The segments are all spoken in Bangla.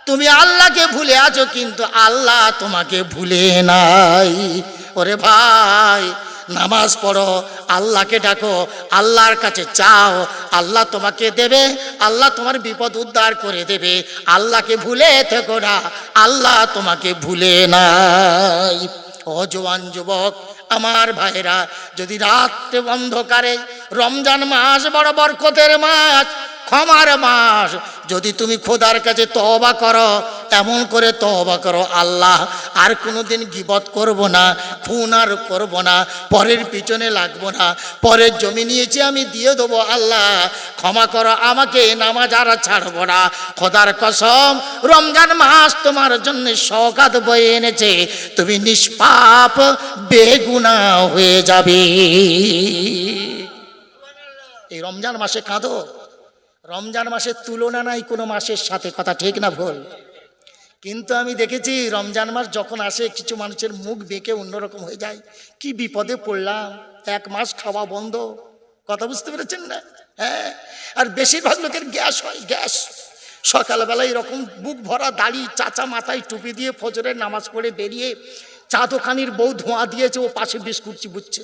তুমি আল্লাহকে ভুলে আছো, কিন্তু আল্লাহ তোমাকে ভুলে নাই। ওরে ভাই, নামাজ পড়ো, আল্লাহকে ডাকো, আল্লাহর কাছে চাও, আল্লাহ তোমাকে দেবে, আল্লাহ তোমার বিপদ উদ্ধার করে দেবে। আল্লাহকে ভুলে থেকো না, আল্লাহ তোমাকে ভুলে নাই। ও জওয়ান যুবক আমার ভাইরা, যদি রাত্রে অন্ধকারে, রমজান মাস বড় বরকতের মাস, ক্ষমার মাস, যদি তুমি খোদার কাছে তওবা করো, এমন করে তওবা করো, আল্লাহ আর কোনোদিন গীবত করব না, খুন আর করব না, পরের পিছনে লাগবো না, পরের জমি নিয়েছি আমি দিয়ে দেবো, আল্লাহ ক্ষমা করো আমাকে, নামাজ আর ছাড়বো না। খোদার কসম, রমজান মাস তোমার জন্য সওগাত বয়ে এনেছে, তুমি নিষ্পাপ বেগুনাহ হয়ে যাবে। এই রমজান মাসে কাঁদো, রমজান মাসের তুলনা নাই কোনো মাসের সাথে, কথা ঠিক না ভুল? কিন্তু আমি দেখেছি রমজান মাস যখন আসে কিছু মানুষের মুখ বেঁকে অন্যরকম হয়ে যায়, কি বিপদে পড়লাম, এক মাস খাওয়া বন্ধ, কথা বুঝতে পেরেছেন না? হ্যাঁ, আর বেশিরভাগ লোকের গ্যাস হয়, গ্যাস। সকালবেলা এরকম বুক ভরা দাড়ি, চাচা মাথায় টুপি দিয়ে ফজরের নামাজ পড়ে বেরিয়ে, চা দোকানির বউ ধোঁয়া দিয়েছে, ও পাশে বিস্কুট চিবুচ্ছে।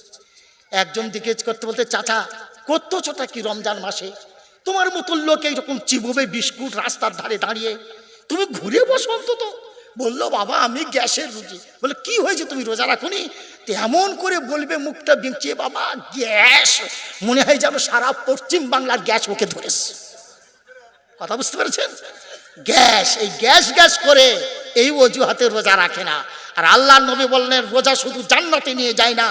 একজন দিকে করতে বলতে, চাচা করতেছোটা কি রমজান মাসে? তোমার মতো লোক এইরকম চিবুবে বিস্কুট রাস্তার ধারে দাঁড়িয়ে, তুমি ঘুরে বসো অন্তত। বললো, বাবা আমি গ্যাসের রুগী। বলে, কি হয়েছে, তুমি রোজা রাখুনি? তেমন করে বলবে মুখটা বেঁচিয়ে, বাবা গ্যাস, মনে হয় যেন সারা পশ্চিম বাংলার গ্যাস ওকে ধরেছে, কথা বুঝতে পেরেছেন? গ্যাস, এই গ্যাস গ্যাস করে এই অজুহাতে রোজা রাখে না। আর আল্লাহর নবী বললেন, রোজা শুধু জান্নাতে নিয়ে যায় না,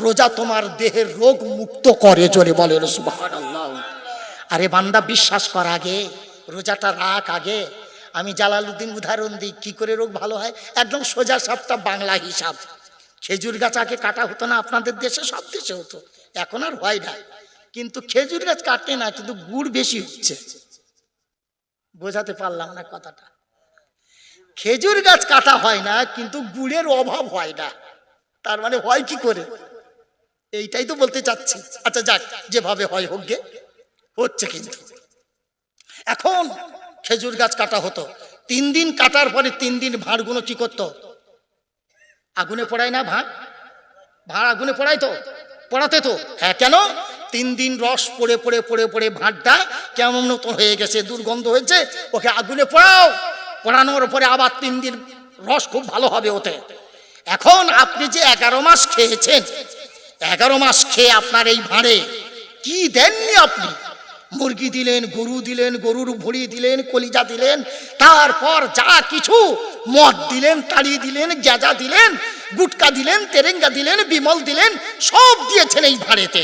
রোজা তোমার দেহের রোগ মুক্ত করে। জোরে বলেন সুবহানাল্লাহ। আরে বান্দা, বিশ্বাস কর আগে, রোজাটা রাখ আগে। আমি জালালউদ্দিন উদাহরণ দিই, কি করে রোগ ভালো হয়, একদম সোজা সাপটা বাংলা হিসাব। খেজুর গাছ আগে কাটা হতো না আপনাদের দেশে? সব দেশে হতো, এখন আর হয় না। কিন্তু খেজুর গাছ কাটে না, কিন্তু গুড় বেশি হচ্ছে। বোঝাতে পারলাম না কথাটা? খেজুর গাছ কাটা হয় না, কিন্তু গুড়ের অভাব হয় না। তার মানে হয় কি করে, এইটাই তো বলতে চাচ্ছি। আচ্ছা যাক, যেভাবে হয় হোক গে, হচ্ছে। কিন্তু এখন খেজুর গাছ কাটা হতো, 3 দিন কাটার পরে 3 দিন ভাঁড়গুলো কি করতো? আগুনে পোড়ায় না? ভাঁড় আগুনে পোড়ায় তো, পোড়াতে তো। হ্যাঁ, কেন? 3 দিন রস পড়ে পড়ে পড়ে পড়ে ভাঁড়টা কেমন মতন হয়ে গেছে, দুর্গন্ধ হয়েছে, ওকে আগুনে পোড়াও। পোড়ানোর পরে আবার 3 দিন রস খুব ভালো হবে ওতে। এখন আপনি যে 11 মাস খেয়েছেন, 11 মাস খেয়ে আপনার এই ভাঁড়ে কি দেননি আপনি? মুরগি দিলেন, গরু দিলেন, গরুর ভুঁড়ি দিলেন, কলিজা দিলেন, তারপর যা কিছু মদ দিলেন, তাড়ি দিলেন, গেজা দিলেন, গুটকা দিলেন, তেরেঙ্গা দিলেন, বিমল দিলেন, সব দিয়েছেন এই ভাঁড়েতে।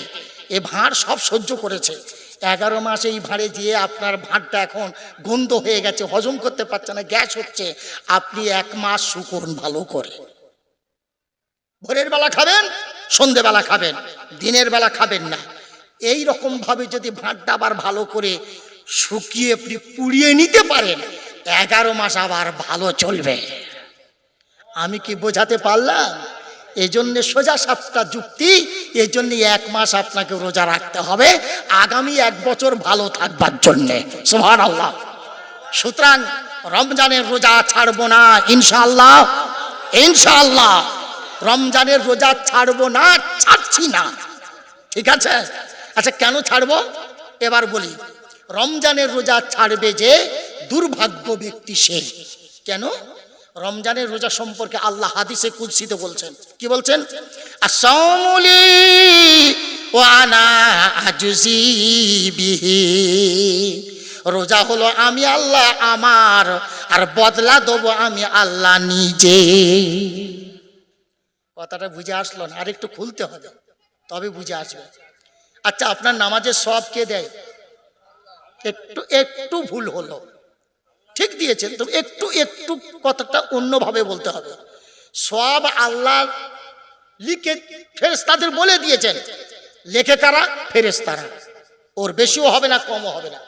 এ ভাঁড় সব সহ্য করেছে। 11 মাস এই ভাঁড়ে দিয়ে আপনার ভাঁড়টা এখন গন্ধ হয়ে গেছে, হজম করতে পারছে না, গ্যাস হচ্ছে। আপনি 1 মাস শুকুন ভালো করে। ভোরের বেলা খাবেন, সন্ধেবেলা খাবেন, দিনের বেলা খাবেন না। এই রকম ভাবে যদি ভাঁড়টা আবার ভালো করে শুকিয়ে পুড়িয়ে নিতে পারেন, 11 মাস আবার ভালো চলবে। আমি কি বোঝাতে পারলাম? এই জন্য সোজা সাপটা যুক্তি, এই জন্য 1 মাস আপনাকে রোজা রাখতে হবে আগামী 1 বছর ভালো থাকবার জন্যে। সুবহানাল্লাহ। সুতরাং রমজানের রোজা ছাড়বো না ইনশাআল্লাহ, ইনশাআল্লাহ রমজানের রোজা ছাড়বো না, ছাড়ছি না, ঠিক আছে? আচ্ছা, কেন ছাড়বো এবার বলি। রমজানের রোজা ছাড়বে যে দুর্ভাগ্য ব্যক্তি সে। কেন? রমজানের রোজা সম্পর্কে আল্লাহ হাদিসে কুদসিতে বলছেন, কি বলছেন? আস-সাওমুলি ওয়া আনা আজজি বিহি। রোজা হলো আমি আল্লাহ আমার, আর বদলা দেবো আমি আল্লাহ নিজে। কথাটা বুঝে আসলো না? আর একটু খুলতে হবে, তবে বুঝে আসবে। আচ্ছা, আপনার নামাজের সওয়াব কে দেয়? একটু ভুল হলো, ঠিক দিয়েছেন তো, একটু কথাটা অন্যভাবে বলতে হবে। সওয়াব আল্লাহ লিখে ফেরেশতাদের বলে দিয়েছেন। লেখে কারা? ফেরেশতারা। ওর বেশিও হবে না, কমও হবে না।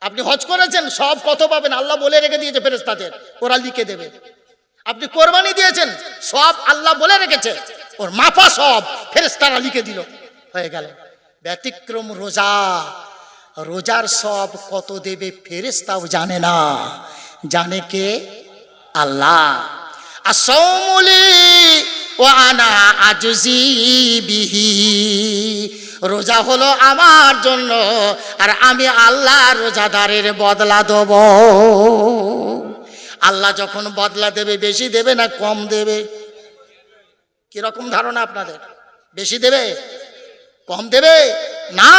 আপনি হজ করেছেন, সওয়াব কত পাবেন আল্লাহ বলে রেখে দিয়েছে ফেরেশতাদের, ওরা লিখে দেবে। আপনি কোরবানি দিয়েছেন, সওয়াব আল্লাহ বলে রেখেছে, ওর মাপা সওয়াব ফেরেশতারা লিখে দিল, হয়ে গেল। ব্যতিক্রম রোজা, রোজার সওয়াব কত দেবে ফেরেশতাও জানে না। জানে কে? আল্লাহ। আসসাউমুলি ওয়া আনা আজজি বিহি, রোজা হলো আমার জন্য আর আমি আল্লাহ রোজাদারের বদলা দেব। আল্লাহ যখন বদলা দেবে বেশি দেবে না কম দেবে? কিরকম ধারণা আপনাদের? বেশি দেবে কম দেবে? না,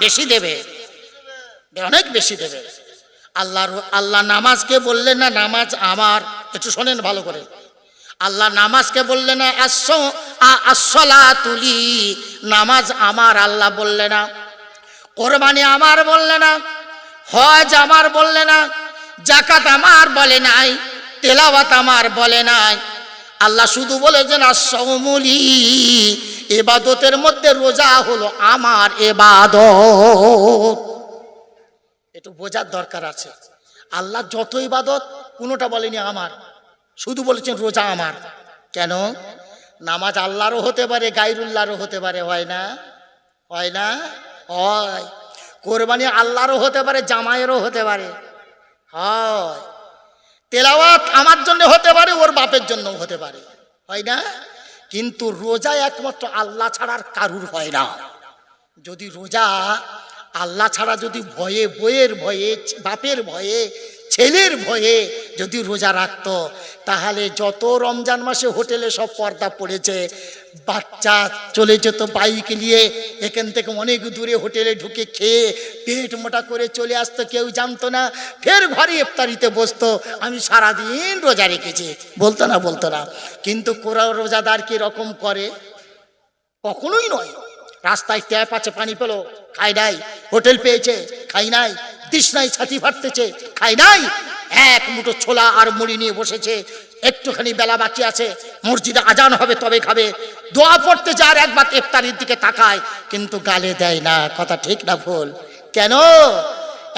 বেশি দেবে, অনেক বেশি দেবে। আল্লাহ নামাজকে বললেন না নামাজ আমার, একটু শোনেন ভালো করে, আল্লাহ নামাজকে বললেন না আসসালাতুলি, নামাজ আমার আল্লাহ বললে না, কোরবানি আমার বললে না, হজ আমার বললে না, যাকাত আমার বলে নাই, তেলাওয়াত আমার বলে নাই। আল্লাহ শুধু বলেছেন আসসাউমুলি, ইবাদতের মধ্যে রোজা হলো আমার ইবাদত। একটু বোঝার দরকার আছে। আল্লাহ যত ইবাদত কোনোটা বলেনি আমার, শুধু বলেছেন রোজা আমার। কেন? নামাজ আল্লাহরও হতে পারে গায়রুল্লাহরও হতে পারে, হয় না? হয় না? হয়। কোরবানি আল্লাহরও হতে পারে জামাইয়েরও হতে পারে, হয়। তেলাওয়াত আমার জন্য হতে পারে ওর বাপের জন্য হতে পারে, হয় না? কিন্তু রোজা একমাত্র আল্লাহ ছাড়া আর কারুর হয় না। যদি রোজা আল্লাহ ছাড়া যদি ভয়ে, বইয়ের ভয়ে, বাপের ভয়ে, ছেলের ভয়ে যদি রোজা রাখতো, তাহলে যত রমজান মাসে হোটেলে সব পর্দা পড়েছে, বাচ্চা চলে যেত বাইক নিয়ে এখান থেকে অনেক দূরে হোটেলে ঢুকে খেয়ে পেট মোটা করে চলে আসতো, কেউ জানতো না, ফের ঘরে ইফতারিতে বসতো, আমি সারাদিন রোজা রেখেছি, বলতো না? বলতো না। কিন্তু কোরা রোজাদার কি রকম করে? কখনোই নয়। রাস্তায় ট্যাপ আছে, পানি পেলো, খাই নাই। হোটেল পেয়েছে, খাই নাই। তৃষ্ণায় ছাতি ফাটতেছে, খাই নাই। এক মুঠো ছোলা আর মুড়ি নিয়ে বসেছে, একটুখানি বেলা বাকি আছে, মসজিদে আজান হবে তবে খাবে, দোয়া পড়তে যার একবার ইফতারির দিকে তাকায়, কিন্তু গালে দেয় না। কথা ঠিক না ভুল? কেন?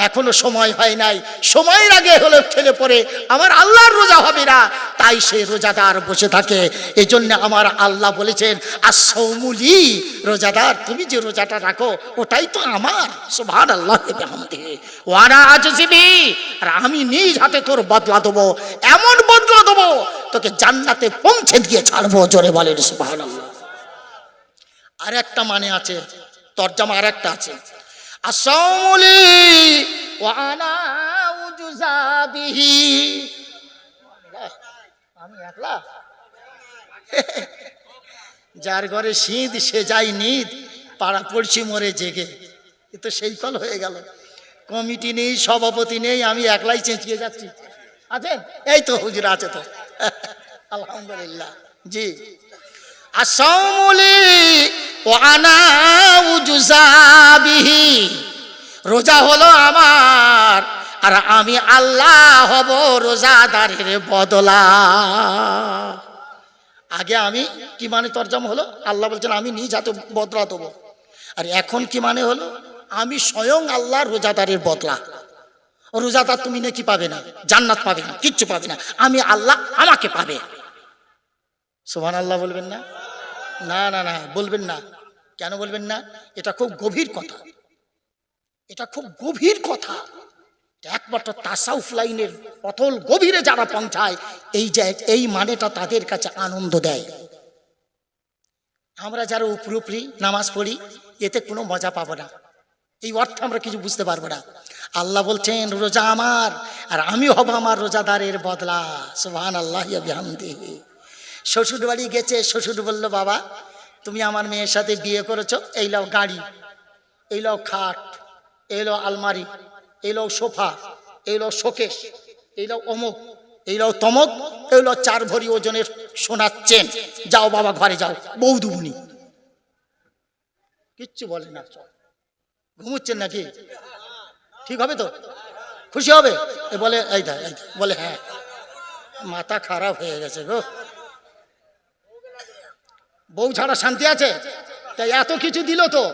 এখনো সময় হয় নাই, সময়ের আগে হলে খেলে পরে আমার আল্লাহর রোজা হবে না, তাই সে রোজাদার বসে থাকে। এই জন্য আমার আল্লাহ বলেছেন আসসাউমুলি, রোজাদার তুমি যে রোজাটা রাখো ওটাই তো আমার। সুবহানাল্লাহ বিহামদিহি ওয়া আনা আজজি বিহি, আর আমি নিজ হাতে তোর বদলা দেবো, এমন বদলা দেবো তোকে জান্নাতে পৌঁছে দিয়ে ছাড়বো। জোরে বলেন সুবহানাল্লাহ। আর একটা মানে আছে, তরজমা আর একটা আছে, আসসাউমুলি ওয়া আনা উজজা বিহি। আমি একলা, যার ঘরে শীত সে যায় নিদ, পাড়া পড়ছি মরে জেগে, এ তো সেই কল হয়ে গেল। কমিটি নেই, সভাপতি নেই, আমি একলাই চেঁচিয়ে যাচ্ছি। আছেন? এই তো হুজুর আছে তো, আলহামদুলিল্লাহ। জি, আসসাউমুলি ওয়া আনা উজজা বিহি, রোজা হলো আমার আর আমি আল্লাহ হব রোজাদারের বদলা। আগে আমি কি মানে তরজমা হলো, আল্লাহ বলছেন আমি নিজ হাতে বদলা দেবো, আর এখন কি মানে হলো, আমি স্বয়ং আল্লাহ রোজাদারের বদলা। রোজাদার তুমি নাকি পাবে না, জান্নাত পাবে না, কিচ্ছু পাবে না, আমি আল্লাহ আমাকে পাবে। সুবহানাল্লাহ বলবেন না? না না না বলবেন না। কেন বলবেন না? এটা খুব গভীর কথা, এটা খুব গভীর কথা। একমাত্র তাসাউফ লাইনের অতল গভীরে যারা পৌঁছায়, এই যে এই মানেটা তাদের কাছে আনন্দ দেয়। আমরা যারা উপরি নামাজ পড়ি এতে কোনো মজা পাবো না, এই অর্থে আমরা কিছু বুঝতে পারবো না। আল্লাহ বলছেন রোজা আমার আর আমি হব আমার রোজাদারের বদলা। সুবহানাল্লাহ বিহামদিহি। শ্বশুর বাড়ি গেছে, শ্বশুর বলল বাবা তুমি আমার মেয়ের সাথে বিয়ে করেছো, এই লাও গাড়ি, এই লাও খাট, এই লাও আলমারি, এই লাও সোফা, এই লাও শোকেশ, এই লাও অমুক, এই লাও তমক, এই লাও 4 ভরি ওজনের সোনার চেন, যাও বাবা ঘরে যাও, বউ দুবুনি। কিচ্ছু বলে না, ঘুমুচ্ছেন নাকি? ঠিক হবে তো? খুশি হবে? এ বলে এই দা বলে হ্যাঁ, মাথা খারাপ হয়ে গেছে গো, বউ ছাড়া শান্তি আছে? তাই এত কিছু দিল তো,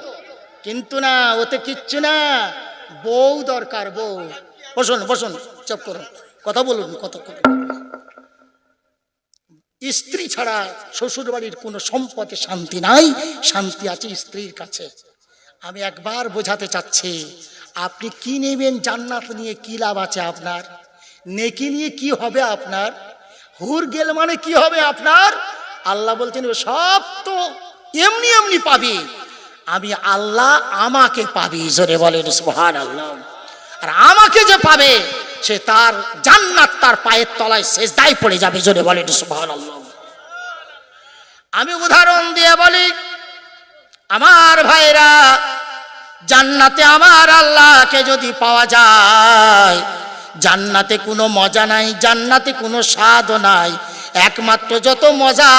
কিন্তু না ওতে কিচ্ছু না, বউ দরকার, বউ। বসুন বসুন, চুপ করুন, কথা বলুন, কত স্ত্রী ছাড়া শ্বশুর বাড়ির কোনো সম্পদে শান্তি নাই, শান্তি আছে স্ত্রীর কাছে। আমি একবার বোঝাতে চাচ্ছি, আপনি কি নেবেন জান্নাত নিয়ে, কি লাভ আছে আপনার? নেকি নিয়ে কি হবে আপনার? হুর গেল মানে কি হবে আপনার? আল্লাহ বলছেন সব তো এমনি এমনি পাবি, আমি আল্লাহ আমাকে পাবি। জোরে বলেন সুবহানাল্লাহ। আর আমাকে যে পাবে সে তার জান্নাত তার পায়ের তলায় সেজদায় পড়ে যাবে। জোরে বলেন সুবহানাল্লাহ। আমি উদাহরণ দিয়ে বলি, আমার ভাইরা, জান্নাতে আমার আল্লাহকে যদি পাওয়া যায়, জান্নাতে কোনো মজা নাই, জান্নাতে কোনো স্বাদও নাই, একমাত্র যত মজা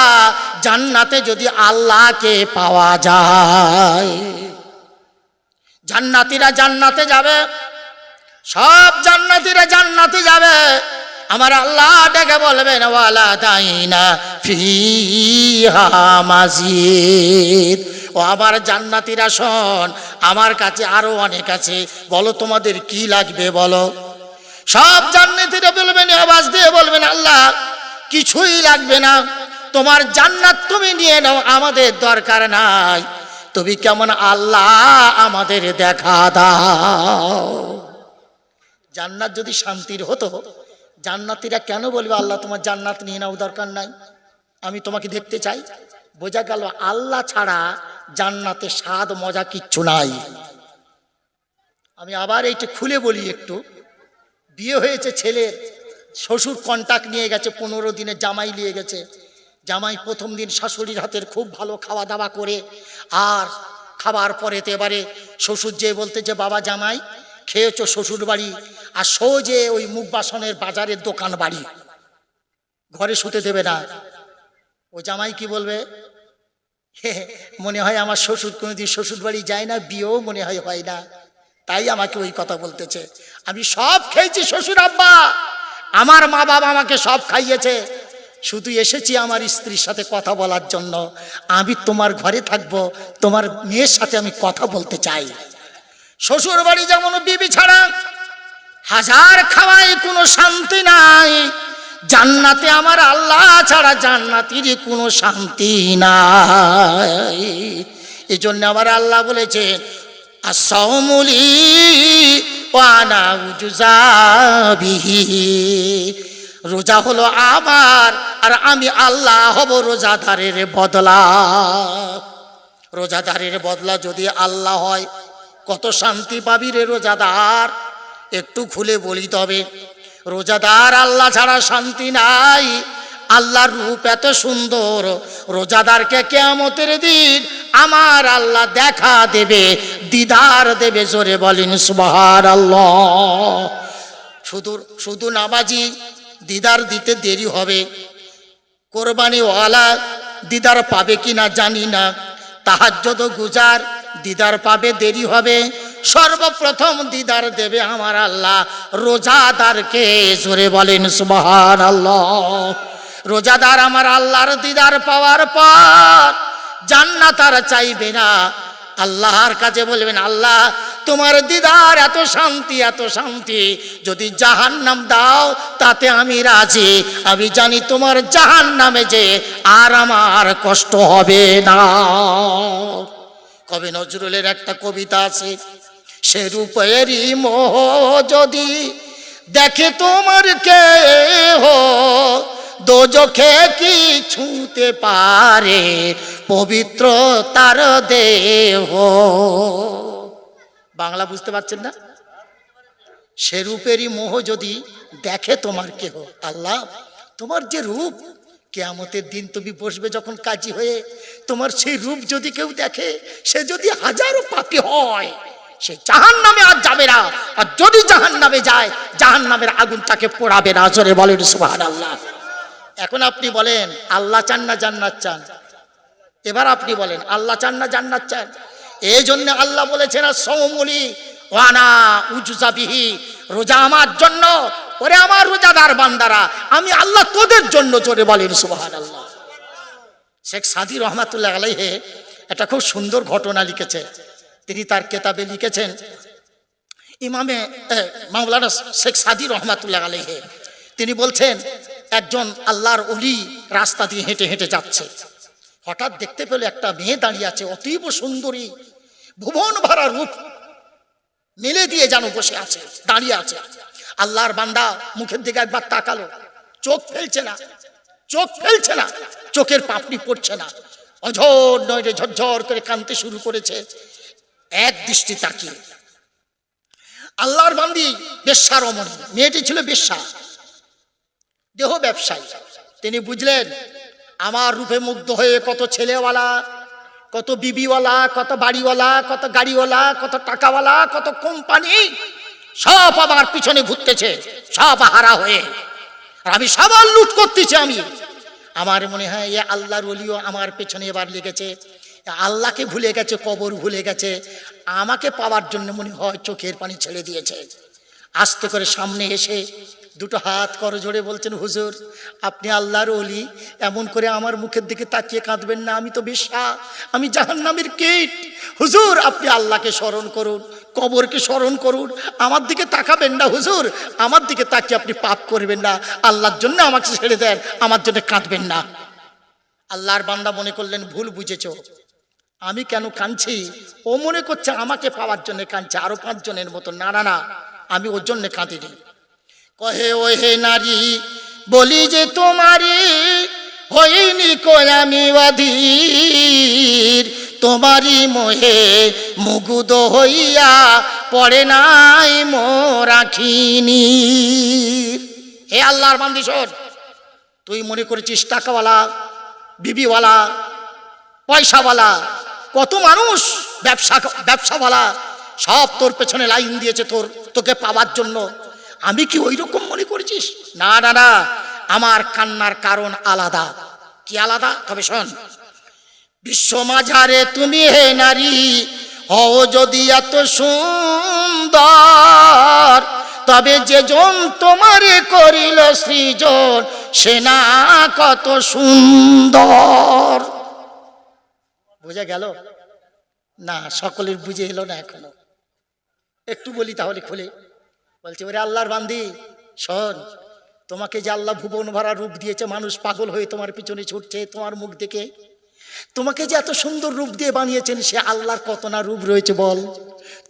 জান্নাতে যদি আল্লাহকে পাওয়া যায়। জান্নাতীরা জান্নাতে যাবে, সব জান্নাতীরা জান্নাতে যাবে, আমার আল্লাহ ডেকে বলবেন ওয়ালা দাইনা ফিহা মাজিদ। ও আমার জান্নাতীরা শোন, আমার কাছে আরো অনেক আছে, বলো তোমাদের কি লাগবে বলো। সব জান্নাতীরা বলবেন, আওয়াজ দিয়ে বলবেন আল্লাহ কিছুই লাগবে না, তোমার জান্নাত তুমি নিয়ে নাও, আমাদের দরকার নাই, তুমি কেমন আল্লাহ আমাদের দেখা দাও। জান্নাত যদি শান্তির হতো, জান্নাতীরা কেন বলবে আল্লাহ তোমার জান্নাত নিয়ে নাও, দরকার নাই, আমি তোমাকে দেখতে চাই। বোঝা গেল আল্লাহ ছাড়া জান্নাতে স্বাদ মজা কিচ্ছু নাই। আমি আবার এইটা খুলে বলি একটু। বিয়ে হয়েছে ছেলের, শ্বশুর কন্টাক্ট নিয়ে গেছে, 15 দিনে জামাই নিয়ে গেছে। জামাই প্রথম দিন শাশুড়ির হাতের খুব ভালো খাওয়া দাওয়া করে, আর খাবার পরে তো এবারে শ্বশুর যে বলতে যে বাবা জামাই খেয়েছো শ্বশুর বাড়ি, আর সোজে ওই মুখ বাসনের বাজারের দোকান বাড়ি, ঘরে শুতে দেবে না। ও জামাই কি বলবে? মনে হয় আমার শ্বশুর কোনোদিন শ্বশুর বাড়ি যায় না, বিয়েও মনে হয় হয় না, তাই আমাকে ওই কথা বলতেছে। আমি সব খেয়েছি শ্বশুর আব্বা, আমার মা বাবা আমাকে সব খাইয়েছে, শুধু এসেছি আমার স্ত্রীর সাথে কথা বলার জন্য। আমি তোমার ঘরে থাকবো, তোমার মেয়ের সাথে আমি কথা বলতে চাই। শ্বশুর বাড়ি যেমন বিবি ছাড়া হাজার খাওয়াই কোনো শান্তি নাই, জান্নাতে আমার আল্লাহ ছাড়া জান্নাতের কোনো শান্তি নাই। এই জন্য আমার আল্লাহ বলেছে আসসাউমুলি ওয়া আনা উজজা বিহি, রোজা হলো আমার আর আমি আল্লাহ হব রোজাদারের বদলা। রোজাদারের বদলা যদি আল্লাহ হয় কত শান্তি পাবি রে রোজাদার। একটু খুলে বলি তবে, রোজাদার আল্লাহ ছাড়া শান্তি নাই। আল্লাহর রূপ এত সুন্দর, রোজাদারকে কিয়ামতের দিন আমার আল্লাহ দেখা দেবে, দিদার দেবে। জোরে বলেন সুবহানাল্লাহ। শুধু নামাজি দিদার দিতে দেরি হবে, কোরবানিওয়ালা দিদার পাবে কিনা জানি না, তাহাজ্জুদ গুজার দিদার পাবে দেরি হবে, সর্বপ্রথম দিদার দেবে আমার আল্লাহ রোজাদারকে। জোরে বলেন সুবহানাল্লাহ। রোজাদার আমার আল্লাহর দিদার পাওয়ার পর জান্নাত আর চাইবে না, আল্লাহর কাছে বলবেন আল্লাহ তোমার দিদার এত শান্তি, এত শান্তি, যদি জাহান্নাম দাও তাতে আমি রাজি, আমি জানি তোমার জাহান্নামে যে আর আমার কষ্ট হবে না। কবি নজরুলের একটা কবিতা আছে, সে রূপেরই মোহ যদি দেখে তোমার কেহ, দোজখে কি ছুঁতে পারে পবিত্র তার দেহ। বাংলা বুঝতে পারছেন না? সে রূপেরই মোহ যদি দেখে তোমার কেহ, আল্লাহ তোমার যে রূপ, কিয়ামতের দিন তুমি বসবে যখন কাজী হয়ে, তোমার সেই রূপ যদি কেউ দেখে, সে যদি হাজারো পাপী হয় সে জাহান্নামে আর যাবে না, আর যদি জাহান্নামে যায় জাহান্নামের আগুন তাকে পোড়াবে না। জোরে বলেন সুবহানাল্লাহ। এখন আপনি বলেন আল্লাহ চান না জান্নাত চান? এবার আপনি বলেন আল্লাহ চান না জান্নাত চান? এই জন্য আল্লাহ বলেছেন আসসাউমুলি ওয়া আনা উজজা বিহি, রোজা আমার জন্য, ওরে আমার রোজাদার বান্দারা আমি আল্লাহ তোদের জন্য। জোরে বলেন সুবহানাল্লাহ। শেখ সাদী রহমাতুল্লাহ আলাইহি একটা খুব সুন্দর ঘটনা লিখেছে। তিনি তার কেতাবে লিখেছেন, ইমামে মাওলানা শেখ সাদী রহমাতুল্লাহ আলাইহি তিনি বলছেন, একজন আল্লাহর ওলি রাস্তা দিয়ে হেঁটে হেঁটে যাচ্ছে, হঠাৎ দেখতে পেল একটা মেয়ে দাঁড়িয়ে আছে, অতীব সুন্দরী, ভুবন ভরা রূপ মেলে দিয়ে যেন বসে আছে, দাঁড়িয়ে আছে। আল্লাহর বান্দা মুখের দিকে একবার তাকালো, চোখ ফেলছে না, চোখ ফেলছে না, চোখের পাপড়ি পড়ছে না, অঝোর নয়রে ঝরঝর করে কাঁদতে শুরু করেছে এক দৃষ্টি তাকিয়ে। আল্লাহর বান্দি বেশ্যা রমণী, মেয়েটি ছিল বেশ্যা, দেহ ব্যবসায়ী। তিনি বুঝলেন আমার রূপে মুগ্ধ হয়ে কত ছেলেওয়ালা, কত বিবিওয়ালা, কত বাড়িওয়ালা, কত গাড়িওয়ালা, কত টাকাওয়ালা, কত কোম্পানি সব আমার পিছনে ঘুরতেছে, সব হারা হয়ে, আর আমি সবার লুট করতেছি। আমি আমার মনে হয় এ আল্লাহর ওলিও আমার পেছনে এবার লেগেছে, আল্লাহকে ভুলে গেছে, কবর ভুলে গেছে, আমাকে পাওয়ার জন্য মনে হয় চোখের পানি ছেড়ে দিয়েছে। আস্তে করে সামনে এসে দুটো হাত করজোড়ে বলছেন, হুজুর আপনি আল্লাহর ওলি, এমন করে আমার মুখের দিকে তাকিয়ে কাঁদবেন না, আমি তো বেশ্যা, আমি জাহান্নামের কীট। হুজুর আপনি আল্লাহকে স্মরণ করুন, কবরকে স্মরণ করুন, আমার দিকে তাকাবেন না হুজুর, আমার দিকে তাকিয়ে আপনি পাপ করবেন না, আল্লাহর জন্য আমাকে ছেড়ে দেন, আমার জন্য কাঁদবেন না। আল্লাহর বান্দা মনে করলেন ভুল বুঝেছ, আমি কেন কাঁদছি? ও মনে করছে আমাকে পাওয়ার জন্য কাঁদছে, আরো 5 জনের মতো। না না না, আমি ওর জন্য কাঁদিনি। কহে ও হে নারী, বলি যে তোমারি হইনি কই আমি অধীর, তোমারি মোহে মুগ্ধ হইয়া পড়ে নাই মোর আখিনি। হে আল্লাহর বান্দি শোন, তুই মনে করেছিস টাকাওয়ালা, বিবিওয়ালা, পয়সাওয়ালা, কত মানুষ ব্যবসাওয়ালা সব তোর পেছনে লাইন দিয়েছে তোকে পাওয়ার জন্য। আমি কি ওই রকম মনে করেছিস? না না না, আমার কান্নার কারণ আলাদা। কি আলাদা? তবে শোন, বিশ্ব মাঝারে তুমি হে নারী হও যদি এত সুন্দর, তবে যে জন তোমারে করিল সৃজন সে না কত সুন্দর। বুঝে গেল না? সকলের বুঝে এলো না এখনো। একটু বলি তাহলে খুলে। বলছে ওরে আল্লাহর বান্দি শোন, তোমাকে যে আল্লাহ ভুবন ভরা রূপ দিয়েছে, মানুষ পাগল হয়ে তোমার পিছনে ছুটছে তোমার মুখ দেখে। তোমাকে যে এত সুন্দর রূপ দিয়ে বানিয়েছেন, সে আল্লাহর কত না রূপ রয়েছে বল,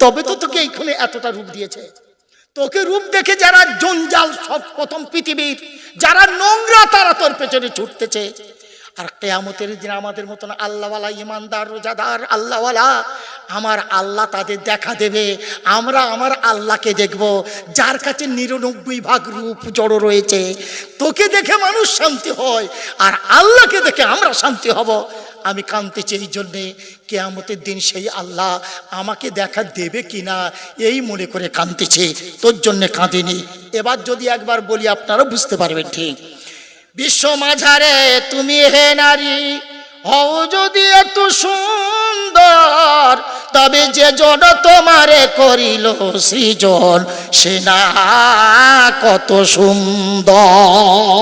তবে তো তোকে এইখানে এতটা রূপ দিয়েছে। তোকে রূপ দেখে যারা জঞ্জাল সব প্রথম পৃথিবীর যারা নোংরা, তারা তোর পেছনে ছুটতেছে। আর কিয়ামতের দিন আমাদের মতন আল্লাহওয়ালা, ইমানদার, রোজাদার আল্লাহওয়ালা, আমার আল্লাহ তাদের দেখা দেবে, আমরা আমার আল্লাহকে দেখব, যার কাছে 99 ভাগ রূপ জড়ো রয়েছে। তোকে দেখে মানুষ শান্তি হয়, আর আল্লাহকে দেখে আমরা শান্তি হব। আমি কাঁদতেছি এই জন্যে, কিয়ামতের দিন সেই আল্লাহ আমাকে দেখা দেবে কিনা এই মনে করে কাঁদতেছি, তোর জন্যে কাঁদিনি। এবার যদি একবার বলি আপনারা বুঝতে পারবেন ঠিক। বিশ্ব মাঝারে তুমি হে নারী হও যদি এত সুন্দর, তবে যে জন তোমারে করিল সৃজন সে না কত সুন্দর।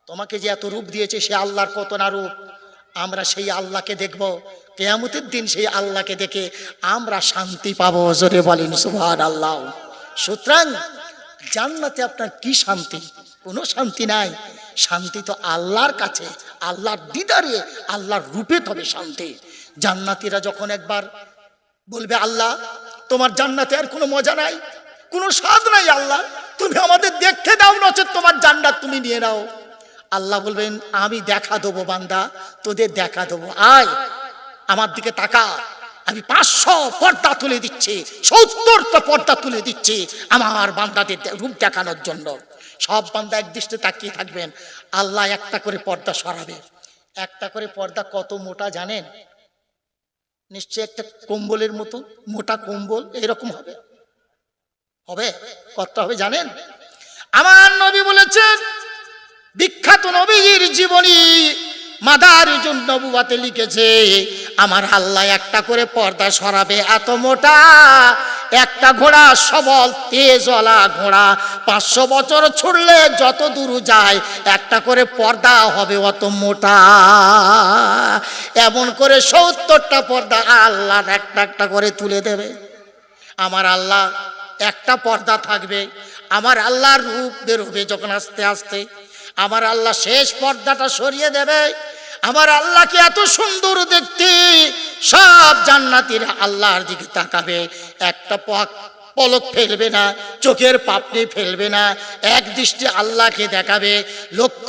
তোমাকে যে এত রূপ দিয়েছে, সে আল্লাহর কত না রূপ। আমরা সেই আল্লাহকে দেখব, কিয়ামতের দিন সেই আল্লাহকে দেখে আমরা শান্তি পাবো। জোরে বলেন সুবহানাল্লাহ। সুতরাং জান্নাতে আপনার কি শান্তি? কোনো শান্তি নাই। শান্তি তো আল্লাহর কাছে, আল্লাহর দিদারে, আল্লাহর রূপে তবে শান্তি। জান্নাতীরা যখন একবার বলবে আল্লাহ তোমার জান্নাতে আর কোনো মজা নাই, কোনো স্বাদ নাই, আল্লাহ তুমি আমাদের দেখতে দাও, নচেত তোমার জান্নাত তুমি নিয়ে নাও। আল্লাহ বলবেন আমি দেখা দেবো বান্দা, তোদের দেখা দেবো, আয় আমার দিকে তাকা, আমি 500 পর্দা তুলে দিচ্ছি, 70টা পর্দা তুলে দিচ্ছি আমার বান্দাদের রূপ দেখানোর জন্য। সব বান্দা এক দৃষ্টি তাকিয়ে থাকবেন, আল্লাহ একটা করে পর্দা সরাবে। একটা করে পর্দা কত মোটা জানেন? নিশ্চয় একটা কম্বলের মতো মোটা কম্বল এরকম হবে। হবে কত হবে জানেন? আমার নবী বলেছেন, বিখ্যাত নবীর জীবনী মাদারিজুন নবুওয়াতে লিখেছে, আমার আল্লাহ একটা করে পর্দা সরাবে এত মোটা, একটা ঘোড়া, সবল তেজওয়ালা ঘোড়া 500 বছর ছুটলে যত দূর যায়, একটা করে পর্দা হবে অত মোটা। এমন করে 70টা পর্দা আল্লাহ একটা একটা করে তুলে দেবে। আমার আল্লাহ একটা পর্দা থাকবে, আমার আল্লাহর রূপ বেরোবে যখন আস্তে আস্তে, আমার আল্লাহ শেষ পর্দাটা সরিয়ে দেবে। আমার আল্লাহকে এত সুন্দর দেখতে সব জান্নাতীরা আল্লাহর দিকে তাকাবে। একটা পলক ফেলবে না, চোখের পাপড়ি ফেলবে না, এক দৃষ্টি আল্লাহকে দেখাবে। লক্ষ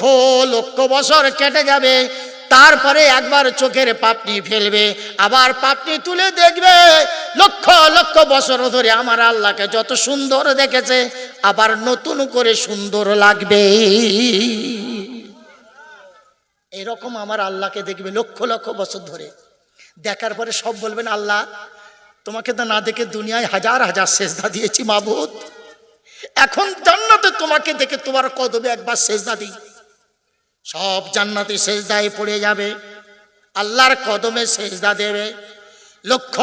লক্ষ বছর কেটে যাবে, তারপরে একবার চোখের পাপড়ি ফেলবে, আবার পাপড়ি তুলে দেখবে লক্ষ লক্ষ বছর ধরে আমার আল্লাহকে যত সুন্দর দেখেছে আবার নতুন করে সুন্দর লাগবে। এরকম আমার আল্লাহকে দেখবে লক্ষ লক্ষ বছর ধরে। দেখার পরে সব বলবেন, আল্লাহ তোমাকে তো না দেখে দুনিয়ায় হাজার হাজার সেজদা দিয়েছি মাবুদ, এখন জান্নাতে তোমাকে দেখে তোমার কদমে একবার সেজদা দিই। সব জান্নাতি সেজদায় পড়ে যাবে, আল্লাহর কদমে সেজদা দেবে, লক্ষ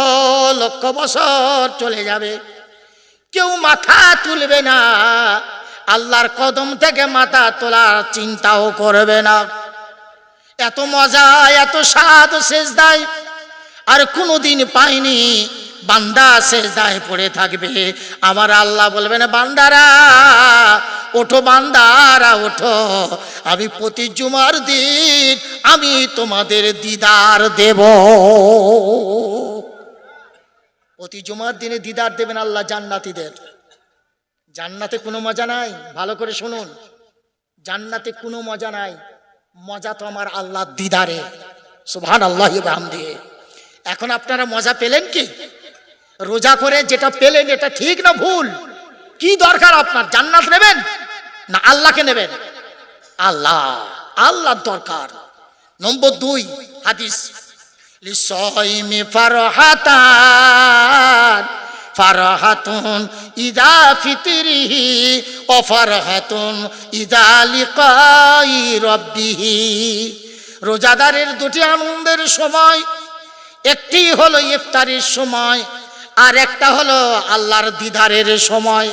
লক্ষ বছর চলে যাবে, কেউ মাথা তুলবে না, আল্লাহর কদম থেকে মাথা তোলার চিন্তাও করবে না। এত মজা এত স্বাদ সেজদায় আর কোনোদিন পাইনি। বান্দা সেজদায় পড়ে থাকবে, আমার আল্লাহ বলবেন, বান্দারা ওঠো, বান্দারা ওঠো, আমি প্রতি জুমার দিন আমি তোমাদের দিদার দেব। প্রতি জুমার দিনে দিদার দেবেন আল্লাহ জান্নাতীদের। জান্নাতে কোনো মজা নাই, ভালো করে শুনুন, জান্নাতে কোনো মজা নাই, মজা তো আমার আল্লাহ দিদারে। সুবহানাল্লাহি ওয়া বিহামদিহি। এখন আপনারা মজা পেলেন কি? রোজা করে যেটা পেলেন এটা ঠিক না ভুল? কি দরকার আপনার? জান্নাত নেবেন না আল্লাহকে নেবেন? আল্লাহ, আল্লাহর দরকার। নম্বর 2 হাদিস, লিসাইমি ফারহাতান, ফারহাতুন ইদা ফিতরিহি ওয়া ফারহাতুন ইদা লিকাই রাব্বিহি। রোজাদারের দুটি আনন্দের সময়, একটি হলো ইফতারির সময় আর একটা হলো আল্লাহর দিদারের সময়।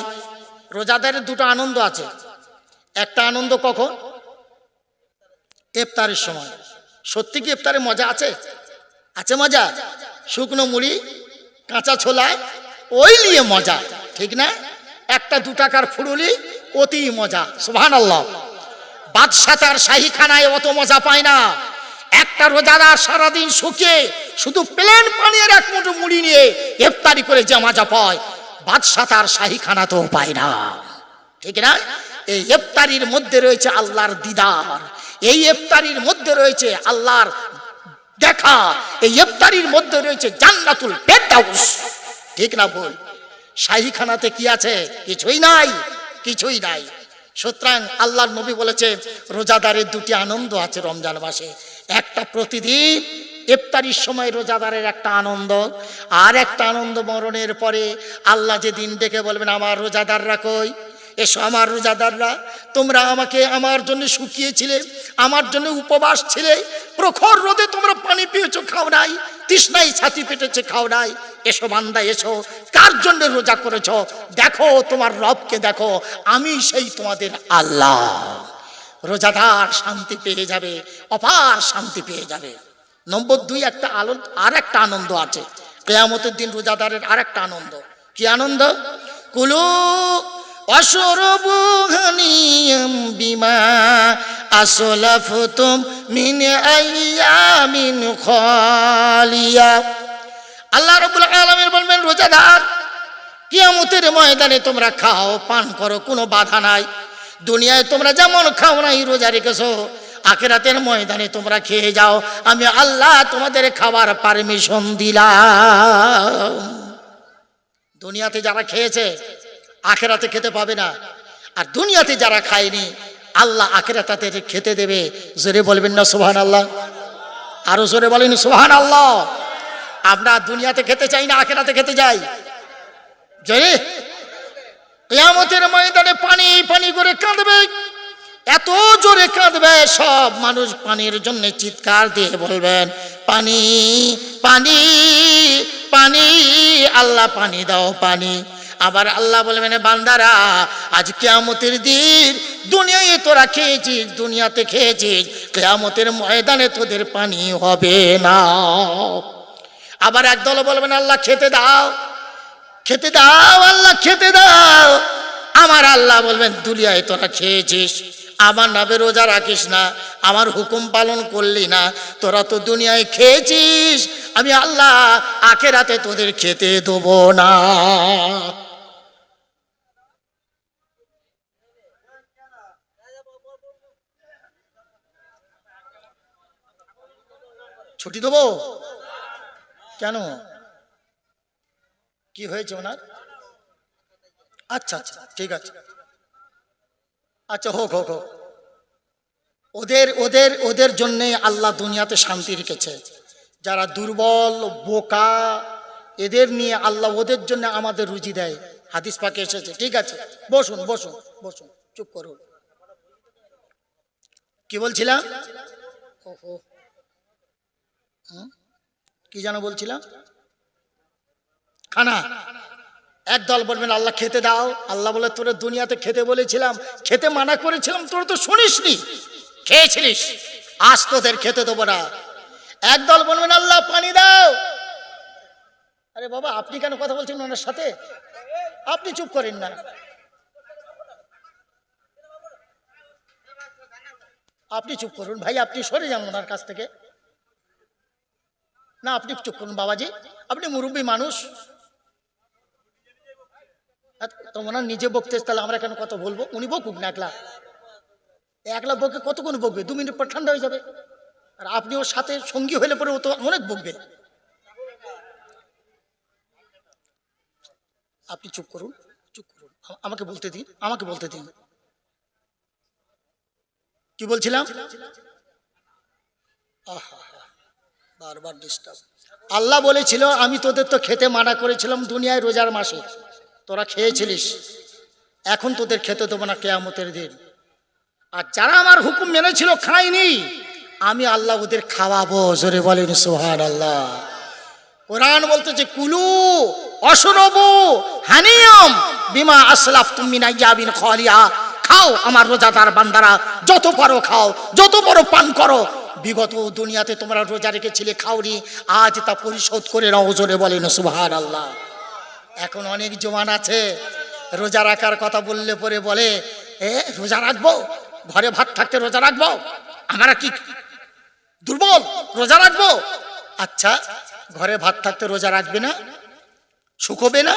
রোজাদারের দুটো আনন্দ আছে, একটা আনন্দ কখন? ইফতারের সময়। সত্যি কি ইফতারে মজা আছে? আছে মজা? শুকনো মুড়ি কাঁচা ছোলায় ওই নিয়ে মজা, ঠিক না? একটা 2 টাকার ফুরুলি অতি মজা। সুবহানাল্লাহ। বাদশা তার শাহী খানায় অত মজা পায় না। একটা রোজাদার সারাদিন শুকিয়ে শুধু প্লেন পানির এক মুঠো মুড়ি নিয়ে ইফতারি করে যে মজা পায়, বাদশা তার শাহী খানাতেও পায় না, ঠিক না? এই ইফতারির মধ্যে রয়েছে আল্লাহর দিদার, এই ইফতারির মধ্যে রয়েছে আল্লাহর দেখা, এই ইফতারির মধ্যে রয়েছে জান্নাতুল ফেরদাউস, ঠিক না ভুল? শাহী খানাতে কি আছে? কিছুই নাই, কিছুই নাই। সুতরাং আল্লাহর নবী বলেছে রোজাদারের দুটি আনন্দ আছে রমজান মাসে। একটা প্রতিদিন ইফতারির সময় রোজাদারের একটা আনন্দ, আর একটা আনন্দ মরণের পরে। আল্লাহ যেদিন ডেকে বলবেন, আমার রোজাদাররা কই? এসো আমার রোজাদাররা, তোমরা আমাকে আমার জন্য শুকিয়েছিলে, আমার জন্য উপবাস ছিলে, প্রখর রোদে তোমরা পানি পেয়েছো, খাও নাই, তৃষ্ণায় ছাতি পেটেছে, খাও নাই, এসো বান্দা এসো, কার জন্য রোজা করেছো? দেখো তোমার রবকে দেখো, আমি সেই তোমাদের আল্লাহ। রোজাদার শান্তি পেয়ে যাবে, অপার শান্তি পেয়ে যাবে। নম্বর 2 একটা আর একটা আনন্দ আছে কিয়ামতের দিন রোজাদারের। আর একটা আনন্দ, কি আনন্দ? কুলু ওয়াশরাবু হানিয়াম বিমা আসলাফতুম মিন আইয়ামিন খালিয়া। আল্লাহ রাব্বুল আলামিন বলবেন, রোজাদার কিয়ামতের ময়দানে তোমরা খাও পান করো, কোনো বাধা নাই। দুনিয়ায় তোমরা যেমন খাও নাই, রোজা রেখেছো, আখিরাতের ময়দানে তোমরা খেয়ে যাও, আমি আল্লাহ তোমাদের খাবার পারমিশন দিলাম। দুনিয়াতে যারা খেয়েছে আখিরাতে খেতে পাবে না, আর দুনিয়াতে যারা খায়নি আল্লাহ আখিরাতে খেতে দেবে। জোরে বলবেন না সুবহানাল্লাহ? আরো জোরে বলেন সুবহানাল্লাহ। আমরা দুনিয়াতে খেতে চাই না, আখিরাতে খেতে যাই। জোরে কিয়ামতের ময়দানে পানি পানি করে কাঁদবে, এত জোরে কাঁদবে সব মানুষ পানির জন্য চিৎকার দিয়ে বলবেন, পানি পানি পানি, আল্লাহ পানি দাও পানি। আবার আল্লাহ বলবেন, বান্দারা আজ কিয়ামতের দিন দুনিয়ায় তোরা খেয়েছিস, দুনিয়াতে খেয়েছিস, কিয়ামতের ময়দানে তোদের পানি হবে না। আবার একদল বলবেন, আল্লাহ খেতে দাও, খেতে দাও, আল্লাহ খেতে দাও। আমার আল্লাহ বলবেন, দুনিয়ায় তোরা খেয়েছিস, আমার নামে রোজা রাখিস না, আমার হুকুম পালন করলি না, তোরা তো দুনিয়ায় খেয়েছিস, আমি আল্লাহ আখিরাতে তোদের খেতে দেবো না। ছুটি দেবো? কেন, কি হয়েছে ওনার? আচ্ছা আচ্ছা ঠিক আছে, আচ্ছা হোক হোক হোক। ওদের ওদের ওদের জন্যে আল্লাহ দুনিয়াতে শান্তি রেখেছে। যারা দুর্বল বোকা এদের নিয়ে আল্লাহ ওদের জন্য আমাদের রুজি দেয়, হাদিস পাকে এসেছে। ঠিক আছে, বসুন বসুন বসুন, চুপ করুন। কি বলছিলাম? ওহো, কি যেন বলছিলাম? খানা। একদল বলবেন আল্লাহ খেতে দাও, আল্লাহ বলে তোরা দুনিয়াতে খেতে বলেছিলাম, খেতে মানা করেছিলাম, তোরা তো শুনিসনি, খেয়েছিলিস, আজ তোদের খেতে দেবো না। একদল বলবেন আল্লাহ পানি দাও। আরে বাবা আপনি কেন কথা বলছেন ওনার সাথে? আপনি চুপ করেন না, আপনি চুপ করুন ভাই, আপনি সরে যান ওনার কাছ থেকে। না আপনি চুপ করুন বাবাজি, আপনি মুরব্বী মানুষ। তো ওনার নিজে বকতে, তাহলে আমরা কেন কথা বলবো? উনি বকুক না, একলা একলা বকে কতক্ষণ বকবে? 2 মিনিট পর ঠান্ডা হয়ে যাবে। আর আপনি ওর সাথে সঙ্গী হলে পরে ও তো অনেক বকবে। আপনি চুপ করুন, চুপ করুন, আমাকে বলতে দিন, আমাকে বলতে দিন। কি বলছিলাম? বারবার ডিস্টার্ব। আল্লাহ বলেছিল আমি তোদের তো খেতে মানা করেছিলাম দুনিয়ায় রোজার মাসে, তোরা খেয়েছিলিস, এখন তোদের খেতে দেবো না কিয়ামতের দিন। আর যারা আমার হুকুম মেনেছিল খায়নি, আমি আল্লাহ ওদের খাওয়াবো। জোরে বলেন সুবহানাল্লাহ। কোরআন বলতেছে কুলু অশরবু হানিয়াম বিমা আসলাফতুম মিন আইয়াবিন খালিয়া। খাও আমার রোজাদার বান্দারা, যত পারো খাও, যত পারো পান করো। বিগত দুনিয়াতে তোমরা রোজা রেখেছিলে, খাওনি, আজ তা পরিশোধ করে নাও। জোরে বলেন সুবহানাল্লাহ। এখন অনেক জওয়ান আছে রোজা রাখার কথা বললে পরে বলে রোজা রাখবো, ঘরে ভাত থাকতে রোজা রাখবো, আমরা কি দুর্বল, রোজা রাখবো? আচ্ছা ঘরে ভাত থাকতে রোজা রাখবে না, শুকোবে না?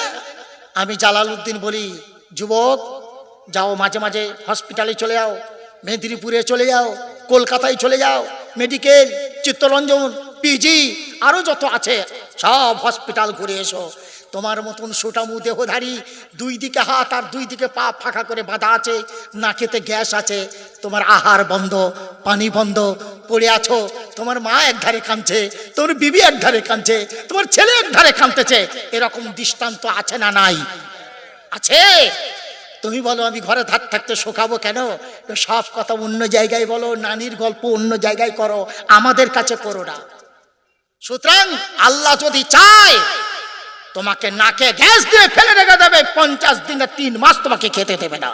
আমি জালালউদ্দিন বলি যুবক যাও, মাঝে মাঝে হসপিটালে চলে যাও, মেদিনীপুরে চলে যাও, কলকাতায় চলে যাও, মেডিকেল, চিত্তরঞ্জন, পিজি, আরো যত আছে সব হসপিটাল ঘুরে এসো। তোমার মতন সোটামু দেহধারী, 2 দিকে হাত আর 2 দিকে পা ফাঁকা করে বাঁধা আছে, নাকেতে গ্যাস আছে, তোমার আহার বন্ধ, পানি বন্ধ, পড়ে আছো। তোমার মা একধারে কাঁদছে, তোমার বিবি একধারে কাঁদছে, তোমার ছেলে একধারে কাঁদতেছে। এরকম দৃষ্টান্ত আছে না নাই? আছে। তুমি বলো আমি ঘরে ধার থাকতে শোকাবো কেন? সব কথা অন্য জায়গায় বলো, নানির গল্প অন্য জায়গায় করো, আমাদের কাছে করো না। সুতরাং আল্লাহ যদি চায় তোমাকে নাকে গ্যাস দিয়ে ফেলে রেখে দেবে, 50 দিনে 3 মাস তোমাকে খেতে দেবে না।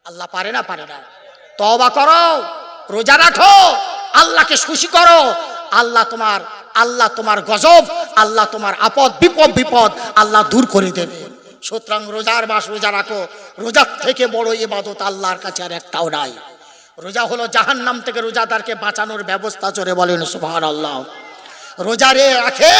আল্লাহ পারে না? পারে না। তওবা করো, রোজা রাখো, আল্লাহকে খুশি করো। আল্লাহ তোমার গজব, আল্লাহ তোমার আপদ বিপদ আল্লাহ দূর করে দেবে। সুতরাং রোজার মাস রোজা রাখো। রোজার থেকে বড় ইবাদত আল্লাহর কাছে আর একটাও নাই। রোজা হলো জাহান্নাম থেকে রোজাদারকে বাঁচানোর ব্যবস্থা। জোরে বলেন সুবহানাল্লাহ। রোজা রাখে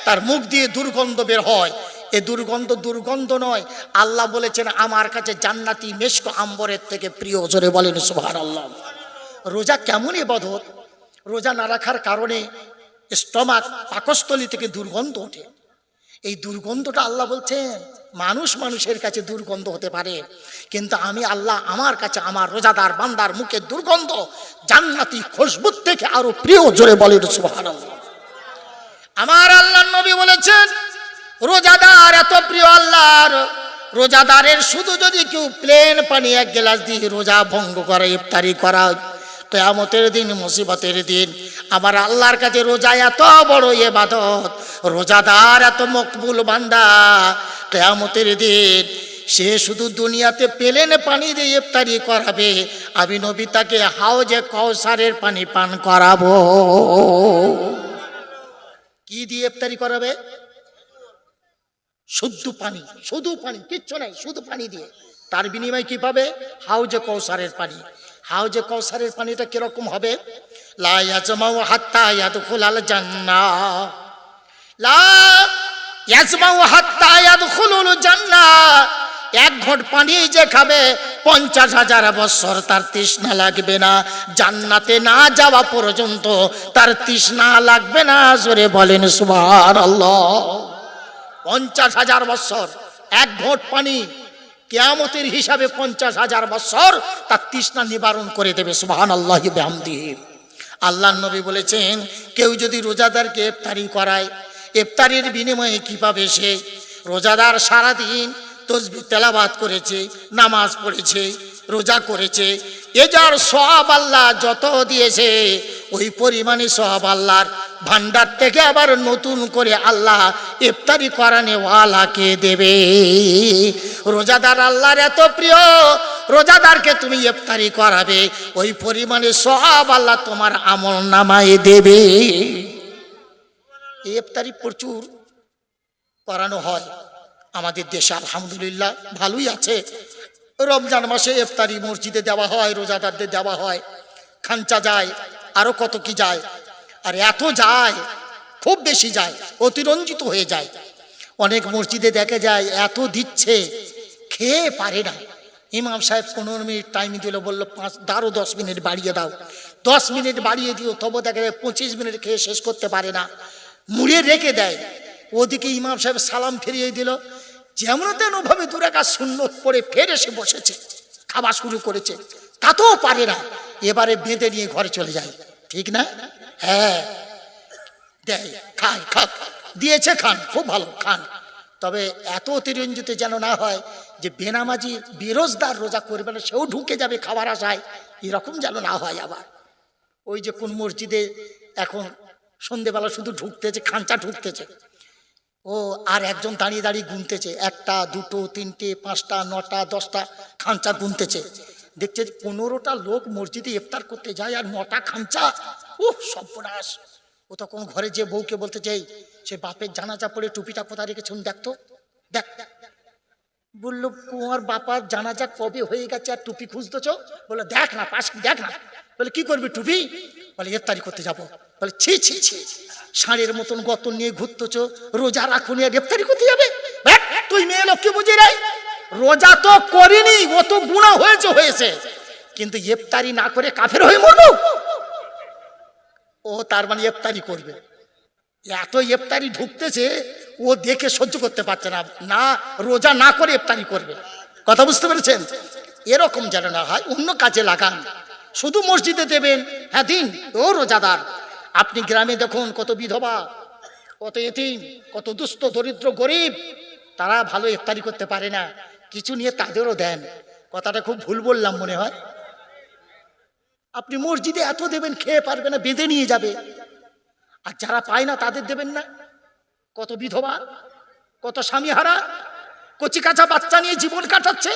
তার মুখ দিয়ে দুর্গন্ধ বের হয়, এ দুর্গন্ধ নয়, আল্লাহ বলেছেন আমার কাছে জান্নাতি মেশক আম্বরের থেকে প্রিয়। জোরে বলেন সুবহানাল্লাহ। রোজা কেমন ইবাদত? রোজা না রাখার কারণে স্টমাক, পাকস্থলী থেকে দুর্গন্ধ ওঠে। এই দুর্গন্ধটা আল্লাহ বলছেন মানুষের কাছে দুর্গন্ধ হতে পারে, কিন্তু আমি আল্লাহ আমার কাছে আমার রোজাদার বান্দার মুখে দুর্গন্ধ জান্নাতি খুশবুর থেকে আরো প্রিয়। জোরে বলেন সুবহানাল্লাহ। আমার আল্লাহর নবী বলেছেন রোজাদার এত প্রিয় আল্লাহর, রোজাদারের শুধু যদি কেউ প্লেন পানি 1 গ্লাস দিয়ে রোজা ভঙ্গ করে, ইফতারি করা, কিয়ামতের দিন, মুসিবতের দিন, আমার আল্লাহর কাছে রোজা এত বড় ইবাদত, রোজাদার এত মকবুল বান্দা, কিয়ামতের দিন সে শুধু দুনিয়াতে প্লেন পানি দিয়ে ইফতারি করাবে, আমি নবী তাকে হাউজে কাউসারের পানি পান করাবো। কি দিয়ে ইফতারি করাবে? শুদ্ধ পানি, শুধু পানি, কিচ্ছু নাই, শুধু পানি দিয়ে। তার বিনিময়ে কি পাবে? হাউজে কাউসারের পানি। হাউজে কাউসারের পানিটা কিরকম হবে? লা ইয়াজমাউ হাত্তা ইয়াদখুলাল জান্নাহ, লা ইয়াজমাউ হাত্তা ইয়াদখুলুল জান্নাহ। 1 ঘট পানি যে খাবে 50,000 বছর তার তৃষ্ণা লাগবে না, জান্নাতে না যাওয়া পর্যন্ত তার তৃষ্ণা লাগবে না। জোরে বলেন সুবহানাল্লাহ। 50,000 বছর, এক ঘোঁট পানি কিয়ামতের হিসাবে 50,000 বছর তার তৃষ্ণা নিবারণ করে দেবে। সুবহানাল্লাহি ওয়া বিহামদিহি। আল্লাহর নবী বলেছেন, কেউ যদি রোজাদারকে ইফতারি করায়, ইফতারির বিনিময়ে কি পাবে সে? রোজাদার সারাদিন তসবিহ তেলাওয়াত করেছে, নামাজ পড়েছে, রোজা করেছে, এ যার সওয়াব আল্লাহ যত দিয়েছে ওই পরিমাণে সওয়াব আল্লাহর ভান্ডার থেকে আবার নতুন করে আল্লাহ ইফতারি করানে ওয়ালাকে দেবে। রোজাদার আল্লাহর এত প্রিয়, রোজাদারকে তুমি ইফতারি করাবে, ওই পরিমাণে সওয়াব আল্লাহ তোমার আমলনামায় দেবে। এই ইফতারি প্রচুর করানো হয় আমাদের দেশে, আলহামদুলিল্লাহ ভালোই আছে। রমজান মাসে ইফতারি মসজিদে দেওয়া হয়, রোজাদারদের দেওয়া হয়, খানচা যায়, আরো কত কি যায়। আর এত যায়, খুব বেশি যায়, অতিরঞ্জিত হয়ে যায়। অনেক মসজিদে দেখা যায় এত দিচ্ছে, খেয়ে পারে না। ইমাম সাহেব 15 মিনিট টাইম দিল, বললো 10 মিনিট বাড়িয়ে দাও, 10 মিনিট বাড়িয়ে দিও, তবু দেখা যায় 25 মিনিট খেয়ে শেষ করতে পারে না, মুড়ে রেখে দেয়। ওদিকে ইমাম সাহেব সালাম ফিরিয়ে দিল, যেমন তেমন ভাবে 2 রাকাত সুন্নত পড়ে ফের এসে বসেছে, খাওয়া শুরু করেছে, তাতেও পারে না। এবারে বেঁধে নিয়ে ঘরে চলে যায়, ঠিক না? হ্যাঁ, দেয়, খায়, খাক দিয়েছে, খান, খুব ভালো খান। তবে এত অতিরঞ্জিত যেন না হয় যে বেনামাজি বেরোজগার রোজা করবে না, সেও ঢুকে যাবে খাবার আশায়, এরকম যেন না হয়। আবার ওই যে কোন মসজিদে এখন সন্ধেবেলা শুধু ঢুকতেছে, খাঞ্চা ঢুকতেছে, ও আর একজন দাঁড়িয়ে দাঁড়িয়ে গুনতেছে, 1টা 2টো 3টে 5টা 9টা 10টা খাঞ্চা গুনতেছে। দেখছে 15টা লোক মসজিদে ইফতার করতে যায় আর 9টা খাঞ্চা। সর্বনাশ! ও তখন ঘরে যে বউকে বলতে চাই, সে বাপের জানাজা পড়ে টুপিটা কোথায় রেখেছে দেখতো, দেখ। বললো, তোমার বাপার জানাজা কবে হয়ে গেছে আর টুপি খুঁজতেছ? বললো, দেখ না, পাশ দেখ না। বলে, কি করবি টুপি? বলে, ইফতারি করতে যাবো। বলে, ছি ছি ছি, ষাঁড়ের মতন গতন নিয়ে ঘুরতেছ, রোজা রাখুনি আর ইফতারি করতে যাবে? তুই মেয়ে লোক কি বুঝি রে? রোজা তো করিনি, ও তো গুনাহ হয়েছে, কিন্তু ইফতারি না করে কাফের হয়ে মরবো? ও তার মানে ইফতারি করবে। এত ইফতারি ঢুকতেছে, ও দেখে সহ্য করতে পারছে না, না রোজা না করে ইফতারি করবে। কথা বুঝতে পেরেছেন? এরকম যেন না হয়, অন্য কাজে লাগান। শুধু মসজিদে দেবেন, হ্যাঁ দিন, ও রোজাদার। আপনি গ্রামে দেখুন কত বিধবা, কত এতিম, কত দুস্থ দরিদ্র গরিব, তারা ভালো ইফতারি করতে পারে না, কিছু নিয়ে তাদেরও দেন। কথাটা খুব ভুল বললাম মনে হয়? আপনি মসজিদে এত দেবেন, খেয়ে পারবে না, বেঁধে নিয়ে যাবে। আর যারা পায় না তাদের দেবেন না? কত বিধবা, কত স্বামীহারা, কচি কাঁচা বাচ্চা নিয়ে জীবন কাটাচ্ছে,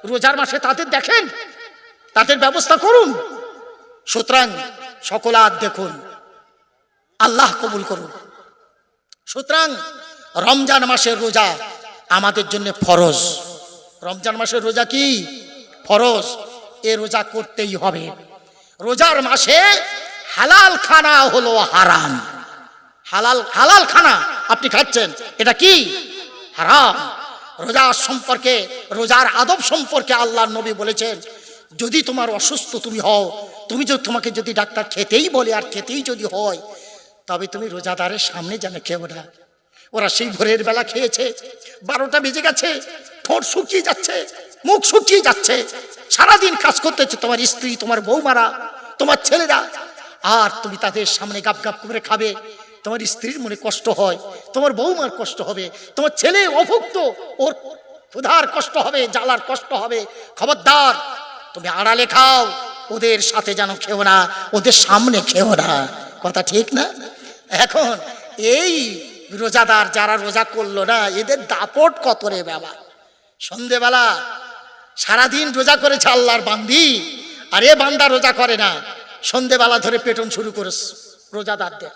রোজার মাসে তাদের দেখেন, তাদের ব্যবস্থা করুন। সুতরাং সকল আর দেখুন, আল্লাহ কবুল করুন। সুতরাং রমজান মাসের রোজা আমাদের জন্য ফরজ। রমজান মাসের রোজা কি ফরজ? এ রোজা করতেই হবে। রোজার মাসে হালাল খানা হলো হারাম। হালাল খানা আপনি খাচ্ছেন, এটা কি হারাম। রোজার সম্পর্কে, রোজার আদব সম্পর্কে আল্লাহর নবী বলেছেন, যদি তোমার অসুস্থ তুমি হও, তোমাকে যদি ডাক্তার খেতেই বলে আর খেতেই যদি হয়, তবে তুমি রোজাদারের সামনে যেন খেও না। ওরা সেই ভোরের বেলা খেয়েছে, 12টা বেজে গেছে, ঠোঁট শুকিয়ে যাচ্ছে, মুখ শুকিয়ে যাচ্ছে, সারাদিন কাজ করতেছে তোমার স্ত্রী, তোমার বৌমারা, তোমার ছেলেরা, আর তুমি তাদের সামনে গাপ গাপ করে খাবে। তোমার স্ত্রীর মনে কষ্ট হয়, তোমার বৌমার কষ্ট হবে, তোমার ছেলে অভুক্ত, ওর ক্ষুধার কষ্ট হবে, জ্বালার কষ্ট হবে। খবরদার, তুমি আড়ালে খাও, ওদের সাথে যেন খেও না, ওদের সামনে খেও না। কথা ঠিক না? এখন এই রোজাদার যারা রোজা করলো না, এদের দাপট কত রে বাবা। সন্ধেবেলা সারাদিন রোজা করেছে আল্লাহর বান্দি, আর এ বান্দা রোজা করে না, সন্ধেবেলা ধরে পেটন শুরু করেছ রোজাদারদের।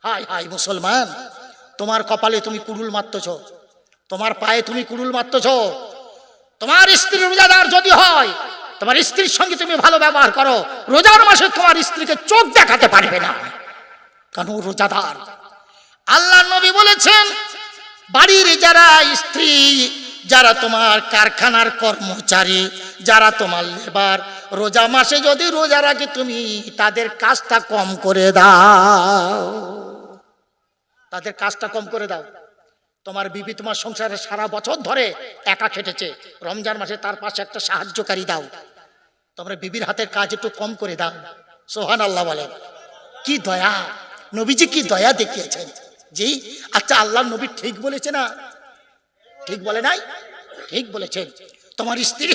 হাই হাই মুসলমান, তোমার কপালে তুমি কুড়ুল মারতেছ, তোমার পায়ে তুমি কুড়ুল মারতেছ। তোমার স্ত্রী রোজাদার যদি হয়, তোমার স্ত্রীর সঙ্গে তুমি ভালো ব্যবহার করো, রোজার মাসে তোমার স্ত্রীকে চোখ দেখাতে পারবে না, কারণ রোজাদার। আল্লাহ নবী বলেছেন, বাড়ির যারা স্ত্রী যারা তোমার কারখানার কর্মচারী, যারা তোমার লেবার, রোজা মাসে যদি রোজা রাখে তুমি তাদের কাজটা কম করে দাও, তাদের কাজটা কম করে দাও। তোমার বিবি তোমার সংসারে সারা বছর ধরে একা খেটেছে, রমজান মাসে তার পাশে একটা সাহায্যকারী দাও, তোমরা বিবির হাতের কাজ একটু কম করে দাও। সুবহানাল্লাহ বলেন। কি দয়া, নবীজি কি দয়া দেখিয়েছেন। জি, আচ্ছা আল্লাহ নবী ঠিক বলেছে না? ঠিক বলে নাই? ঠিক বলেছেন। তোমার স্ত্রী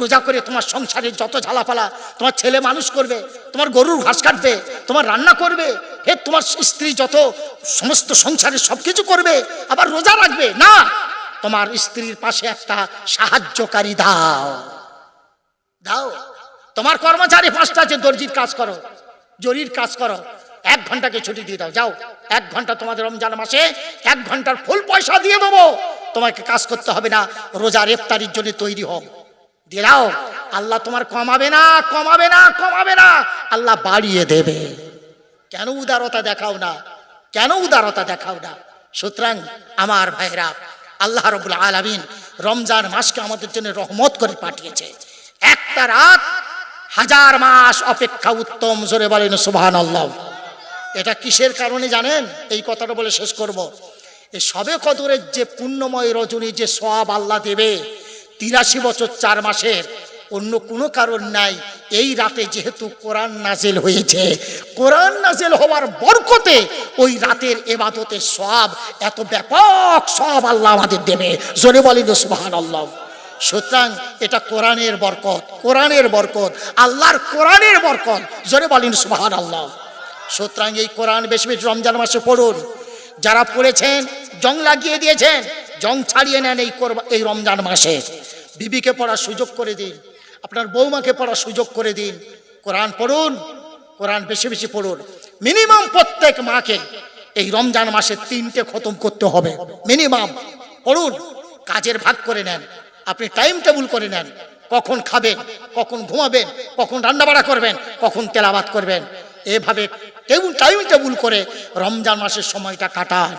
রোজা করে তোমার সংসারে যত ঝালাপালা, তোমার ছেলে মানুষ করবে, তোমার গরুর ঘাস কাটবে, তোমার রান্না করবে, ফের তোমার স্ত্রী যত সমস্ত সংসারে সবকিছু করবে, আবার রোজা রাখবে না। তোমার স্ত্রীর পাশে একটা সাহায্যকারী দাও, দাও। তোমার কর্মচারী 5টা আছে, দর্জির কাজ করো, জরির কাজ করো, 1 ঘন্টাকে ছুটি দিয়ে দাও, যাও 1 ঘন্টা তোমাদের রমজান মাসে 1 ঘন্টার ফুল পয়সা দিয়ে দেবো, তোমাকে কাজ করতে হবে না, রোজার ইফতারির জন্য তৈরি হও, দিয়ে দাও। আল্লাহ তোমার কমাবে না, কমাবে না, কমাবে না, আল্লাহ বাড়িয়ে দেবে। কেন উদারতা দেখাও না? কেন উদারতা দেখাও না? সুতরাং আমার ভাইরা, আল্লাহ রাব্বুল আলামিন রমজান মাসকে আমাদের জন্য রহমত করে পাঠিয়েছে। একটা রাত 1000 মাস অপেক্ষা উত্তম। জোরে বলেন সুবহানাল্লাহ। এটা কিসের কারণে জানেন? এই কথাটা বলে শেষ করব। এই শবে কদরের যে পুণ্যময় রজনী, যে সওয়াব আল্লাহ দেবে 83 বছর 4 মাসের, অন্য কোনো কারণ নাই। এই রাতে যেহেতু কোরআন নাজিল হয়েছে, কোরআন নাজিল হওয়ার বরকতে ওই রাতের ইবাদতের সওয়াব, এত ব্যাপক সওয়াব আল্লাহ আমাদের দেবে। জোরে বলেন সুবহানাল্লাহ। সুতরাং এটা কোরআনের বরকত, কোরআনের বরকত, আল্লাহর কোরআনের বরকত। জোরে বলেন সুবহানাল্লাহ। সুতরাং এই কোরআন বেশি বেশি রমজান মাসে পড়ুন। যারা পড়েছেন জং লাগিয়ে দিয়েছেন, জং ছাড়িয়ে নেন এই রমজান মাসে। বিবিকে পড়ার সুযোগ করে দিন, আপনার বৌমাকে পড়ার সুযোগ করে দিন। কোরআন পড়ুন, কোরআন বেশি বেশি পড়ুন। মিনিমাম প্রত্যেক মাকে এই রমজান মাসে 3টে খতম করতে হবে, মিনিমাম। পড়ুন, কাজের ভাগ করে নেন, আপনি টাইম টেবিল করে নেন, কখন খাবেন, কখন ঘুমাবেন, কখন রান্নাবাড়া করবেন, কখন তেলাওয়াত করবেন, এভাবে টাইম টেবিল করে রমজান মাসের সময়টা কাটান।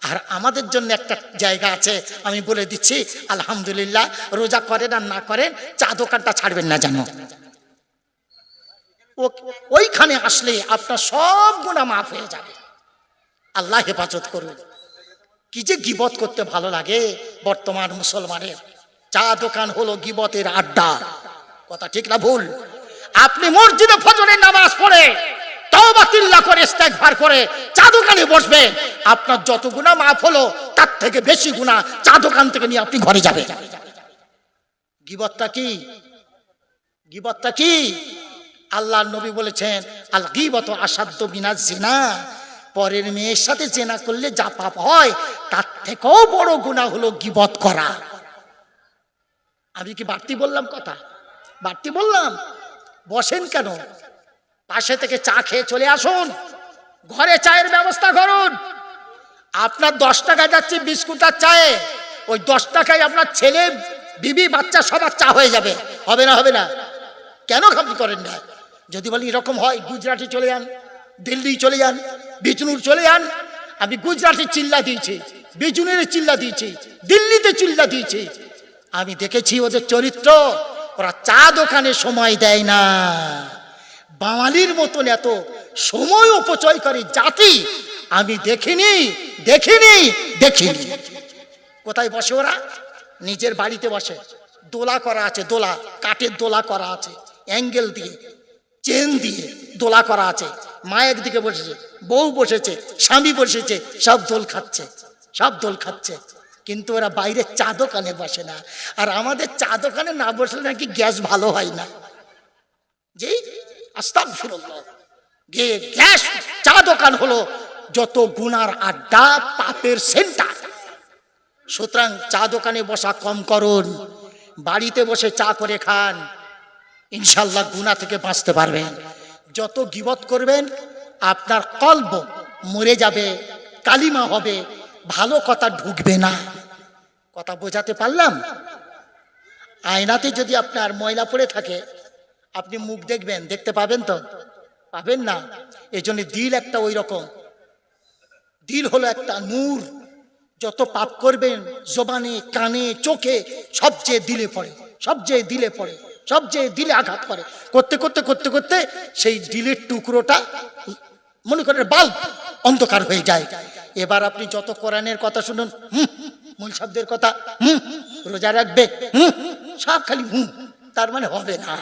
আর আমাদের জন্য একটা জায়গা আছে, আমি বলে দিচ্ছি, আলহামদুলিল্লাহ, রোজা করেন আর না করেন, চা দোকানটা ছাড়বেন না জানো। ওইখানে আসলে আপনার সব গুনাহ মাফ হয়ে যাবে। আল্লাহ হেফাজত করুন। কি যে গীবত করতে ভালো লাগে বর্তমান মুসলমানের। চা দোকান হলো গীবতের আড্ডা। কথা ঠিক না ভুল? আপনি মসজিদে ফজরের নামাজ পড়ে তওবা তিল্লা করে ইস্তেগফার করে চা দোকানে বসবেন, আপনার যত গুনাহ মাফ হলো তার থেকে বেশি গুনাহ চা দোকান থেকে নিয়ে আপনি ঘরে যাবেন। গীবতটা কি? গীবতটা কি? আল্লাহর নবী বলেছেন, আল গীবতু আসাদ্দু মিনাজ জিনা। পরের মেয়ের সাথে জেনা করলে যা পাপ হয় তার থেকেও বড় গুনাহ হলো গীবত করা। আমি কি বাড়তি বললাম কথা? বাড়তি বললাম? বসেন কেন? পাশে থেকে চা খেয়ে চলে আসুন, ঘরে চায়ের ব্যবস্থা করুন। আপনার 10 টাকা যাচ্ছে বিস্কুট আর চায়ে, ওই 10 টাকায় আপনার ছেলে, বিবি, বাচ্চা সবার চা হয়ে যাবে। হবে না? হবে না? কেন আপনি করেন না? যদি বলি এরকম হয়, গুজরাটে চলে যান, দিল্লি চলে যান, বিজনুর চলে যান। আমি গুজরাটে চিল্লা দিয়েছি, বিজনুরে চিল্লা দিয়েছি, দিল্লিতে চিল্লা দিয়েছি। আমি দেখেছি ওদের চরিত্র। ওরা চা দোকানে সময় দেয় না। বাঙালির মতন এত সময় অপচয় করে জাতি আমি দেখিনি, দেখিনি, দেখিনি। কোথায় বসে ওরা? নিজের বাড়িতে বসে। দোলা করা আছে, দোলা, কাঠের দোলা করা আছে, অ্যাঙ্গেল দিয়ে, চেন দিয়ে দোলা করা আছে। মা একদিকে বসেছে, বউ বসেছে, স্বামী বসেছে, সব দোল খাচ্ছে, সব দোল খাচ্ছে। কিন্তু ওরা বাইরে চা দোকানে বসে না। আর আমাদের চা দোকানে না বসলে নাকি গ্যাস ভালো হয় না। জি, আস্তাগফিরুল্লাহ। গ্যাস, চা দোকান হলো যত গুনার আড্ডা, পাপের সেন্টার। সুতরাং চা দোকানে বসা কম করুন, বাড়িতে বসে চা করে খান, ইনশাল্লাহ গুনাহ থেকে বাঁচতে পারবেন। যত গীবত করবেন আপনার কলব মরে যাবে, কালিমা হবে, ভালো কথা ঢুকবে না। কথা বোঝাতে পারলাম? আয়নাতে যদি আপনার ময়লা পড়ে থাকে, আপনি মুখ দেখবেন, দেখতে পাবেন তো? পাবেন না। এই জন্য দিল একটা ওই রকম। দিল হলো একটা নূর, যত পাপ করবেন জবানে, কানে, চোখে, সবচেয়ে দিলে পড়ে, সবচেয়ে দিলে পড়ে, সবচেয়ে দিলে আঘাত করে। করতে করতে করতে করতে সেই দিলের টুকরোটা মনে করেন বাল্ব অন্ধকার হয়ে যায়। এবার আপনি যত কোরআনের কথা শুনুন, মূল শব্দের কথা, রোজা রাখবে, সব খালি তার মানে হবে না।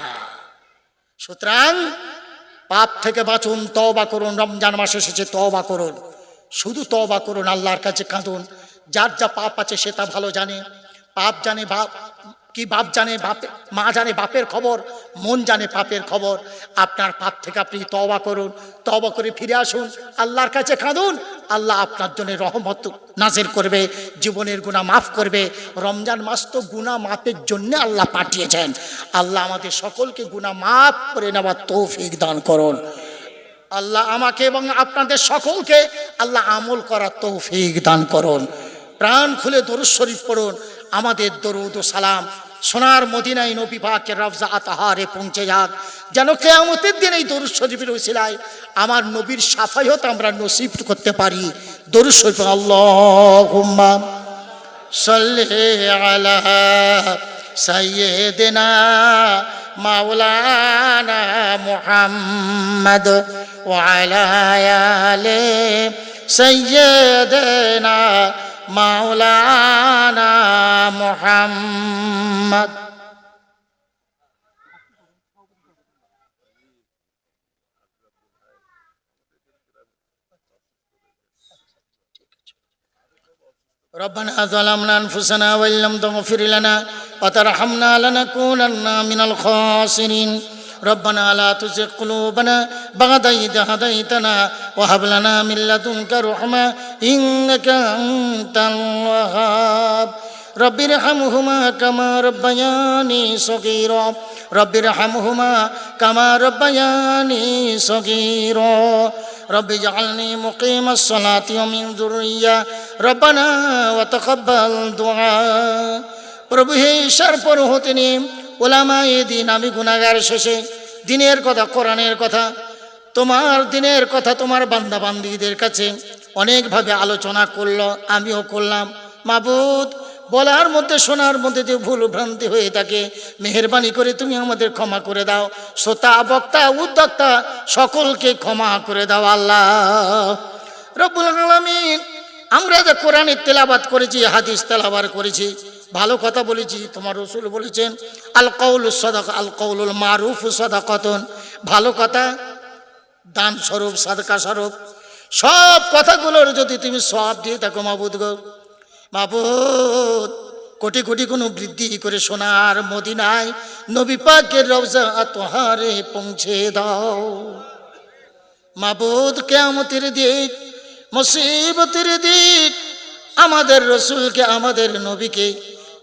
সুতরাং পাপ থেকে বাঁচুন, তওবা করুন। রমজান মাস এসেছে, তওবা করুন, শুধু তওবা করুন, আল্লাহর কাছে কাঁদুন। যার যা পাপ আছে সে তা ভালো জানে। পাপ জানে বাপ, কি বাপ জানে বাপে, মা জানে বাপের খবর, মন জানে পাপের খবর। আপনার পাপ থেকে আপনি তওবা করুন, তওবা করে ফিরে আসুন, আল্লাহর কাছে কাঁদুন। আল্লাহ আপনার জন্য রহমত নাজিল করবে, জীবনের গুনাহ মাফ করবে। রমজান মাস তো গুনাহ মাফের জন্য আল্লাহ পাঠিয়েছেন। আল্লাহ আমাদের সকলকে গুনাহ মাফ করে নেওয়ার তৌফিক দান করুন। আল্লাহ আমাকে এবং আপনাদের সকলকে আল্লাহ আমল করার তৌফিক দান করুন। প্রাণ খুলে দরুদ শরীফ পড়ুন। আমাদের দরুদ ও সালাম সোনার মদিনায় নবী পাকের রওজা আতাহারে পৌঁছে যাক, যেন কিয়ামতের দিন এই দরুদ শরীফের উসিলায় আমার নবীর শাফায়াত আমরা নসিব করতে পারি। দরুদ শরীফ, আল্লাহুম্মা সাল্লি আলা সাইয়্যিদিনা মাওলানা মুহাম্মদ ওয়া আলা আলি সাইয়্যিদিনা মাওলানা মুহাম্মদ। ربنا ظلمنا أنفسنا وإن لم تغفر لنا وترحمنا لنكونن من الخاسرين. ربنا لا تزغ قلوبنا بعد إذ هديتنا وهب لنا من لدنك رحمة إنك أنت الوهاب. رب ارحمهما كما ربياني صغيرا. رب ارحمهما كما ربياني صغيرا. رب اجعلني مقيم الصلاة ومن ذرية ربنا وتقبل دعاء. প্রভু হে ঈশ্বর পরহতিনি ওলামায়ে দ্বীন, আমি গুনাহগার শেষে দিনের কথা, কোরআনের কথা, তোমার দিনের কথা তোমার বান্দা বান্দীদের কাছে অনেকভাবে আলোচনা করলো, আমিও করলাম। মাবুদ, বলার মধ্যে শোনার মধ্যে যে ভুল ভ্রান্তি হয়ে থাকে মেহেরবানি করে তুমি আমাদের ক্ষমা করে দাও। শ্রোতা, বক্তা, উদ্যোক্তা সকলকে ক্ষমা করে দাও আল্লাহ রব্বুল আলামিন। আমরা যে কোরআনের তেলাওয়াত করেছি, হাদিস তেলাওয়াত করেছি, ভালো কথা বলেছি, তোমার রাসূল বলেছেন আল কাউলুস সাদাকা আল কাউলুল মারুফ সাদাকাতুন, ভালো কথা দান স্বরূপ, সাদকা স্বরূপ। সব কথাগুলোর যদি তুমি সওয়াব দিয়ে থাকো মাবুদ গো, মাবুদ কোটি কোটি কোনো বৃদ্ধি করে সোনার মদিনায় নবী পাকের রওজা আতহারে পৌঁছে দাও মাবুদ। কিয়ামতের দিন, মুসিবতের দিন আমাদের রসুলকে, আমাদের নবীকে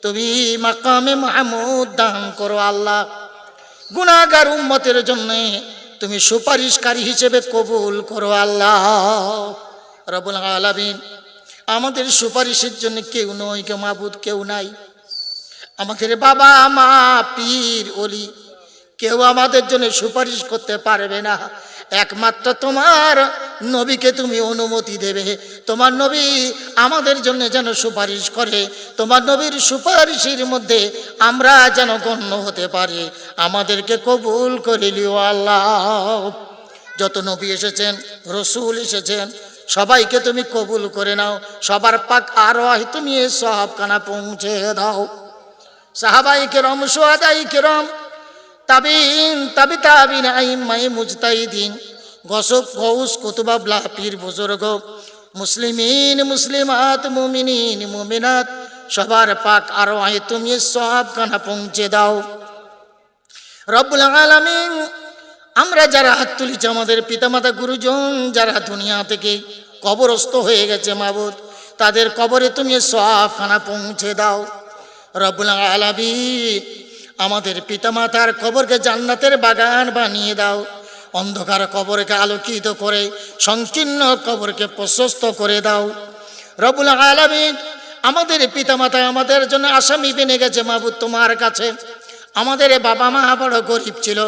তুমি মাকামে মাহমুদ দান করো আল্লাহ। গুনাহগার উম্মতের জন্য তুমি সুপারিশকারী হিসেবে কবুল করো আল্লাহ রব্বুল আলামিন। আমাদের সুপারিশের জন্য কেউ নয়, কেউ মাবুদ কেউ নাই। আমাদের বাবা মা পীর ওলি কেউ আমাদের জন্য সুপারিশ করতে পারবে না। একমাত্র তোমার নবীকে তুমি অনুমতি দেবে, তোমার নবী আমাদের জন্য যেন সুপারিশ করে, তোমার নবীর সুপারিশের মধ্যে আমরা যেন গণ্য হতে পারি। আমাদেরকে কবুল করে লিও আল্লাহ। যত নবী এসেছেন, রসুল এসেছেন, সবাইকে তুমি কবুল করে নাও। সবার পাক আরওয়াহ তুমি এই সওয়াবখানা পৌঁছে দাও। সাহাবায়ে কেরাম, শুহাদায়ে কেরাম, তাবিন, তাবি তাবিন, আইম্মায়ে মুজতাহিদিন, গসব, গৌস, কুতুব, আবলা, পীর বুজুর্গ, মুসলিমিন, মুসলিমাত, মুমিনিন, মুমিনাত, সবার পাক আরওয়াহ তুমি এই সওয়াবখানা পৌঁছে দাও রব্বুল আলামিন। আমরা যারা হাত তুলেছি, আমাদের পিতামাতা গুরুজন যারা দুনিয়া থেকে কবরস্থ হয়ে গেছে মাবুদ, তাদের কবরে তুমি সওয়াবখানা পৌঁছে দাও রব্বুল আলামিন। আমাদের পিতামাতার কবরকে জান্নাতের বাগান বানিয়ে দাও। অন্ধকার কবরকে আলোকিত করে সংকীর্ণ কবরকে প্রশস্ত করে দাও রব্বুল আলামিন। আমাদের পিতামাতা আমাদের জন্য আসামি বেনে গেছে মাবুদ তোমার কাছে। আমাদের বাবা মা বড় গরিব ছিল,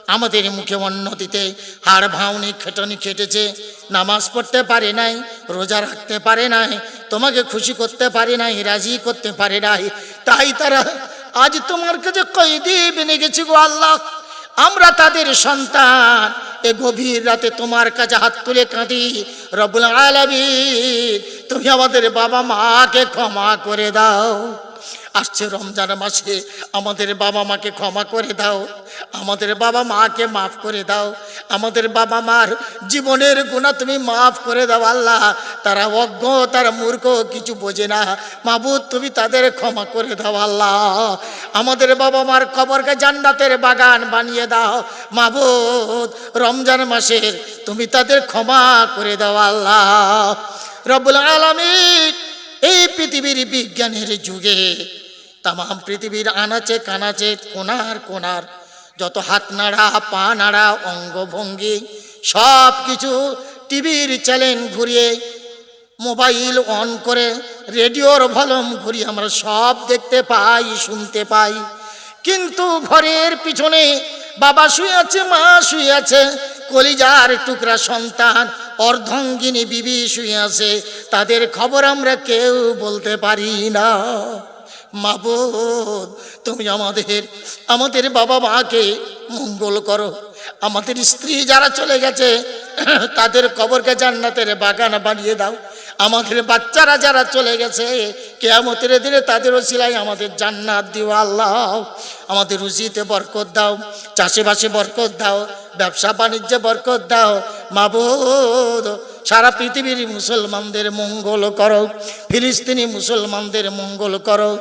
আমাদের মুখে অন্ন দিতে হাড় ভাঙনি খেটনি খেটেছে, নামাজ পড়তে পারে নাই, রোজা রাখতে পারে নাই, তোমাকে খুশি করতে পারে নাই, রাজি করতে পারে নাই, তাই তারা আজ তোমার কাছে কয়েদি বেনে গেছে গো আল্লাহ। আমরা তাদের সন্তান, এ গভীর রাতে তোমার কাছে হাত তুলে কাঁদি, রব্বুল আলামিন তুমি আমাদের বাবা মাকে ক্ষমা করে দাও। আসছে রমজান মাসে, আমাদের বাবা মাকে ক্ষমা করে দাও, আমাদের বাবা মাকে মাফ করে দাও, আমাদের বাবা মার জীবনের গুনাহ তুমি মাফ করে দাও আল্লাহ। তারা অজ্ঞ, তারা মূর্খ, কিছু বোঝে না, মাবুদ তুমি তাদের ক্ষমা করে দাও আল্লাহ। আমাদের বাবা মার কবরকে জান্নাতের বাগান বানিয়ে দাও মাবুদ। রমজান মাসের তুমি তাদের ক্ষমা করে দাও আল্লাহ রব্বুল আলামিন। এই পৃথিবীর বিজ্ঞানের যুগে তাম পৃথিবীর আনাচে কানাচে কোনার কোনার যত হাত নাড়া, পা নাড়া, অঙ্গভঙ্গি সব কিছু টিভির চ্যানেল ঘুরিয়ে, মোবাইল অন করে, রেডিওর ভলিউম ঘুরিয়ে আমরা সব দেখতে পাই, শুনতে পাই। কিন্তু ঘরের পিছনে বাবা শুয়ে আছে, মা শুয়ে আছে, কলিজার টুকরা সন্তান অর্ধাঙ্গিনী বিবি শুয়ে আছে, তাদের খবর আমরা কেউ বলতে পারি না। মাবুদ তুমি আমাদের বাবা মাকে মঙ্গল করো। আমাদের স্ত্রী যারা চলে গেছে তাদের কবরকে জান্নাতের বাগান বানিয়ে দাও। আমাদের বাচ্চারা যারা চলে গেছে কিয়ামতের দিনে তাদের ওসিলায় আমাদের জান্নাত দিও আল্লাহ। আমাদের রুজিতে বরকত দাও, চাষবাসে বরকত দাও, ব্যবসা বাণিজ্যে বরকত দাও মাবুদ। সারা পৃথিবীর মুসলমানদের মঙ্গল করো, ফিলিস্তিনি মুসলমানদের মঙ্গল করো,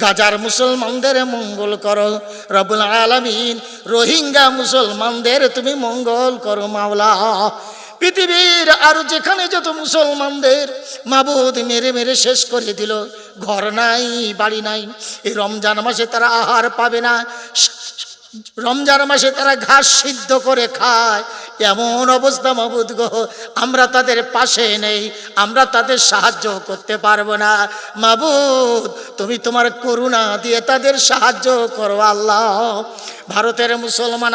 গাজার মুসলমানদের মঙ্গল করো রব্বুল আলামিন। রোহিঙ্গা মুসলমানদের তুমি মঙ্গল করো মাওলা। পৃথিবীর আর যেখানে যত মুসলমানদের মাবুদ মেরে মেরে শেষ করে দিল, ঘর নাই, বাড়ি নাই, এই রমজান মাসে তারা আহার পাবে না, রমজান মাসে তারা ঘাস সিদ্ধ করে খায়, এমন অবস্থা মাবুদ গো, আমরা তাদের পাশে নেই, আমরা তাদের সাহায্য করতে পারবো না মাবুদ। তুমি তোমার করুণা দিয়ে তাদের সাহায্য করো আল্লাহ। ভারতের মুসলমান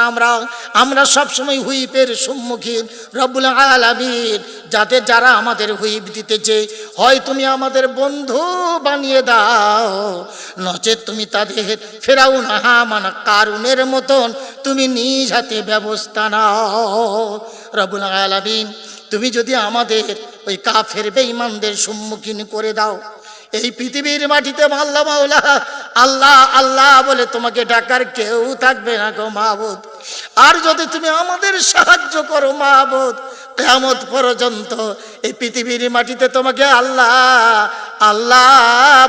আমরা সবসময় হুইপের সম্মুখীন রব্বুল আলামিন। যারা আমাদের হুইপ দিতেছে, হয় তুমি আমাদের বন্ধু বানিয়ে দাও, নচেত তুমি তাদের ফেরাউন, হামান, কারুনের মতন তুমি নিজ হাতে ব্যবস্থা নাও রব্বুল আলামিন। তুমি যদি আমাদের ওই কাফের বেঈমানদের সম্মুখীন করে দাও, এই পৃথিবীর মাটিতে আল্লাহ মাওলা আল্লাহ আল্লাহ বলে তোমাকে ডাকার কেউ থাকবে না গো মাবুদ। আর যদি তুমি আমাদের সাহায্য করো মাবুদ, কিয়ামত পর্যন্ত এই পৃথিবীর মাটিতে তোমাকে আল্লাহ আল্লাহ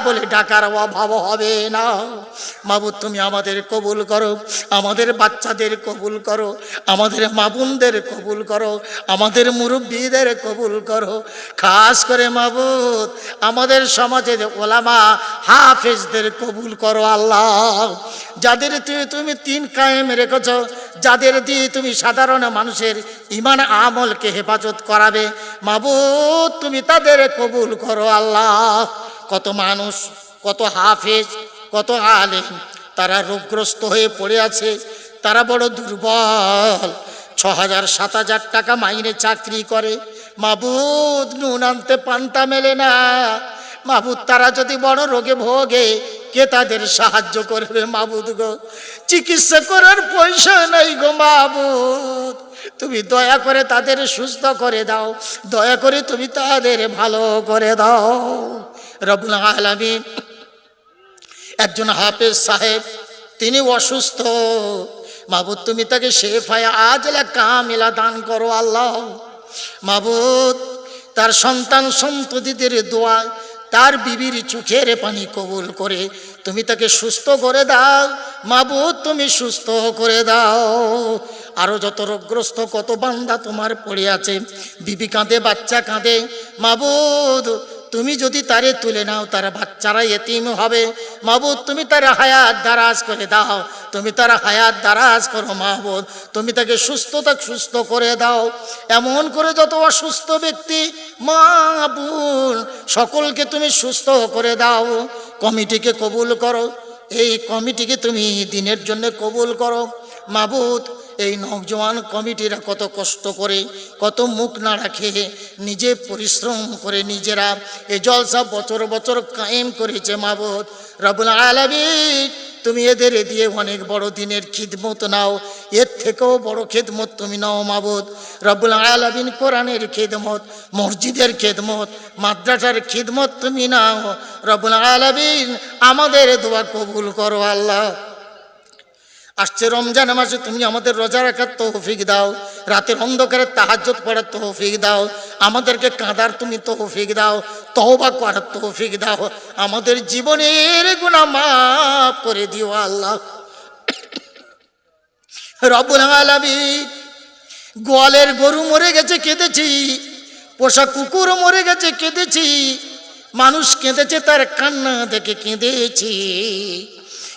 বলে ডাকার অভাব হবে না মাবুদ। তুমি আমাদের কবুল করো, আমাদের বাচ্চাদের কবুল করো, আমাদের মা বোনদের কবুল করো, আমাদের মুরব্বীদের কবুল করো, খাস করে মাবুদ আমাদের সমাজের ওলামা হাফেজদের কবুল করো আল্লাহ। যাদের তুমি তিন কায়েম রেখেছ, যাদের দিয়ে তুমি সাধারণ মানুষের ঈমান আমলকে হেফাজত করাবে মাবুদ, তুমি তাদের কবুল করো আল্লাহ। কত মানুষ, কত হাফেজ, কত আলেম তারা রোগগ্রস্ত হয়ে পড়ে আছে, তারা বড় দুর্বল, ৬,০০০ ৭,০০০ টাকা মাইনে চাকরি করে মাবুদ, নুন আনতে পান্তা মেলে না মাবুদ। তারা যদি বড় রোগে ভোগে, কে তাদের সাহায্য করবে মাবুদ গো? চিকিৎসা করার পয়সা নাই গো মাবুদ, তুমি দয়া করে তাদের সুস্থ করে দাও, দয়া করে তুমি তাদের ভালো করে দাও রব্বুল আলামিন। একজন হাফেজ সাহেব, তিনি অসুস্থ মাবুদ, তুমি তাকে শেফায়ে আজলা কামিলা দান করো আল্লাহ মাবুদ। তার সন্তান সন্ততিদের দোয়া, তার বিবির চোখের পানি কবুল করে তুমি তাকে সুস্থ করে দাও মাবুদ, তুমি সুস্থ করে দাও। আরও যত রোগগ্রস্ত কত বান্দা তোমার পড়ে আছে, বিবি কাঁদে, বাচ্চা কাঁদে মাবুদ, তুমি যদি তারে তুলে নাও, তারা বাচ্চারা এতিম হবে মাবুদ, তুমি তার হায়াত দারাজ করে দাও, তুমি তার হায়াত দারাজ করো মাবুদ, তুমি তাকে সুস্থ করে দাও। এমন করে যত অসুস্থ ব্যক্তি মা বোন সকলকে তুমি সুস্থ করে দাও। কমিটিকে কবুল করো, এই কমিটিকে তুমি দিনের জন্য কবুল করো মাবুদ। এই নওজোয়ান কমিটিরা কত কষ্ট করে, কত মুখ না রাখে, নিজে পরিশ্রম করে নিজেরা এই জলসা বছর বছর কায়েম করেছে। মাবুদ রব্বুল আলামিন, তুমি এদের দিয়ে অনেক বড় দিনের খিদমত নাও, এর থেকেও বড় খিদমত তুমি নাও মাবুদ রব্বুল আলামিন। কোরআনের খিদমত, মসজিদের খিদমত, মাদ্রাসার খিদমত তুমি নাও রব্বুল আলামিন। আমাদের দোয়া কবুল করো আল্লাহ। আসছে রমজান মাসে তুমি আমাদের রোজা রাখার তৌফিক দাও, রাতের অন্ধকারে তাহাজ্জুদ পড়ার তৌফিক দাও, আমাদেরকে কাঁদার তুমি তৌফিক দাও, তওবা করার তৌফিক দাও, আমাদের জীবনের গুনাহ মাফ করে দিও আল্লাহ রব্বুল আলামিন। গোয়ালের গরু মরে গেছে কেঁদেছি, পোষা কুকুর মরে গেছে কেঁদেছি, মানুষ কেঁদেছে তার কান্না দেখে কেঁদেছি,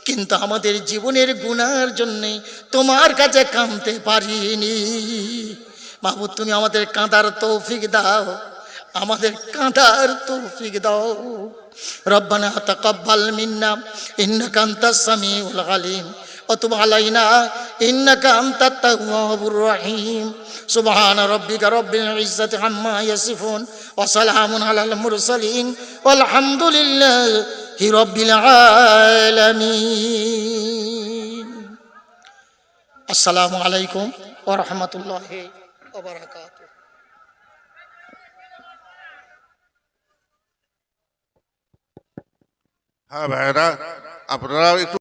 কিন্তু আমাদের জীবনের গুনার জন্যে তোমার কাছে কাঁদতে পারিনি। মাহবুব তুমি আমাদের কাঁদার তৌফিক দাও, আমাদের কাঁদার তৌফিক দাও। রব্বানা তাকাব্বাল মিন্না ইন্নাকা আনতাস সামিউল আলিম ওয়া তুব আলাইনা ইন্নাকা আনতাত তাওয়াবুর রহিম। সুবহান রাব্বিকা রব্বিল ইজ্জাতি আম্মা ইয়াসিফুন ওয়া সালামুন আলাল মুরসালিন ওয়ালহামদুলিল্লাহি রব্বিল আলামিন। আসসালামু আলাইকুম ওয়া রাহমাতুল্লাহি ওয়া বারাকাতুহু। হ্যাঁ ভাইরা, আপনারা একটু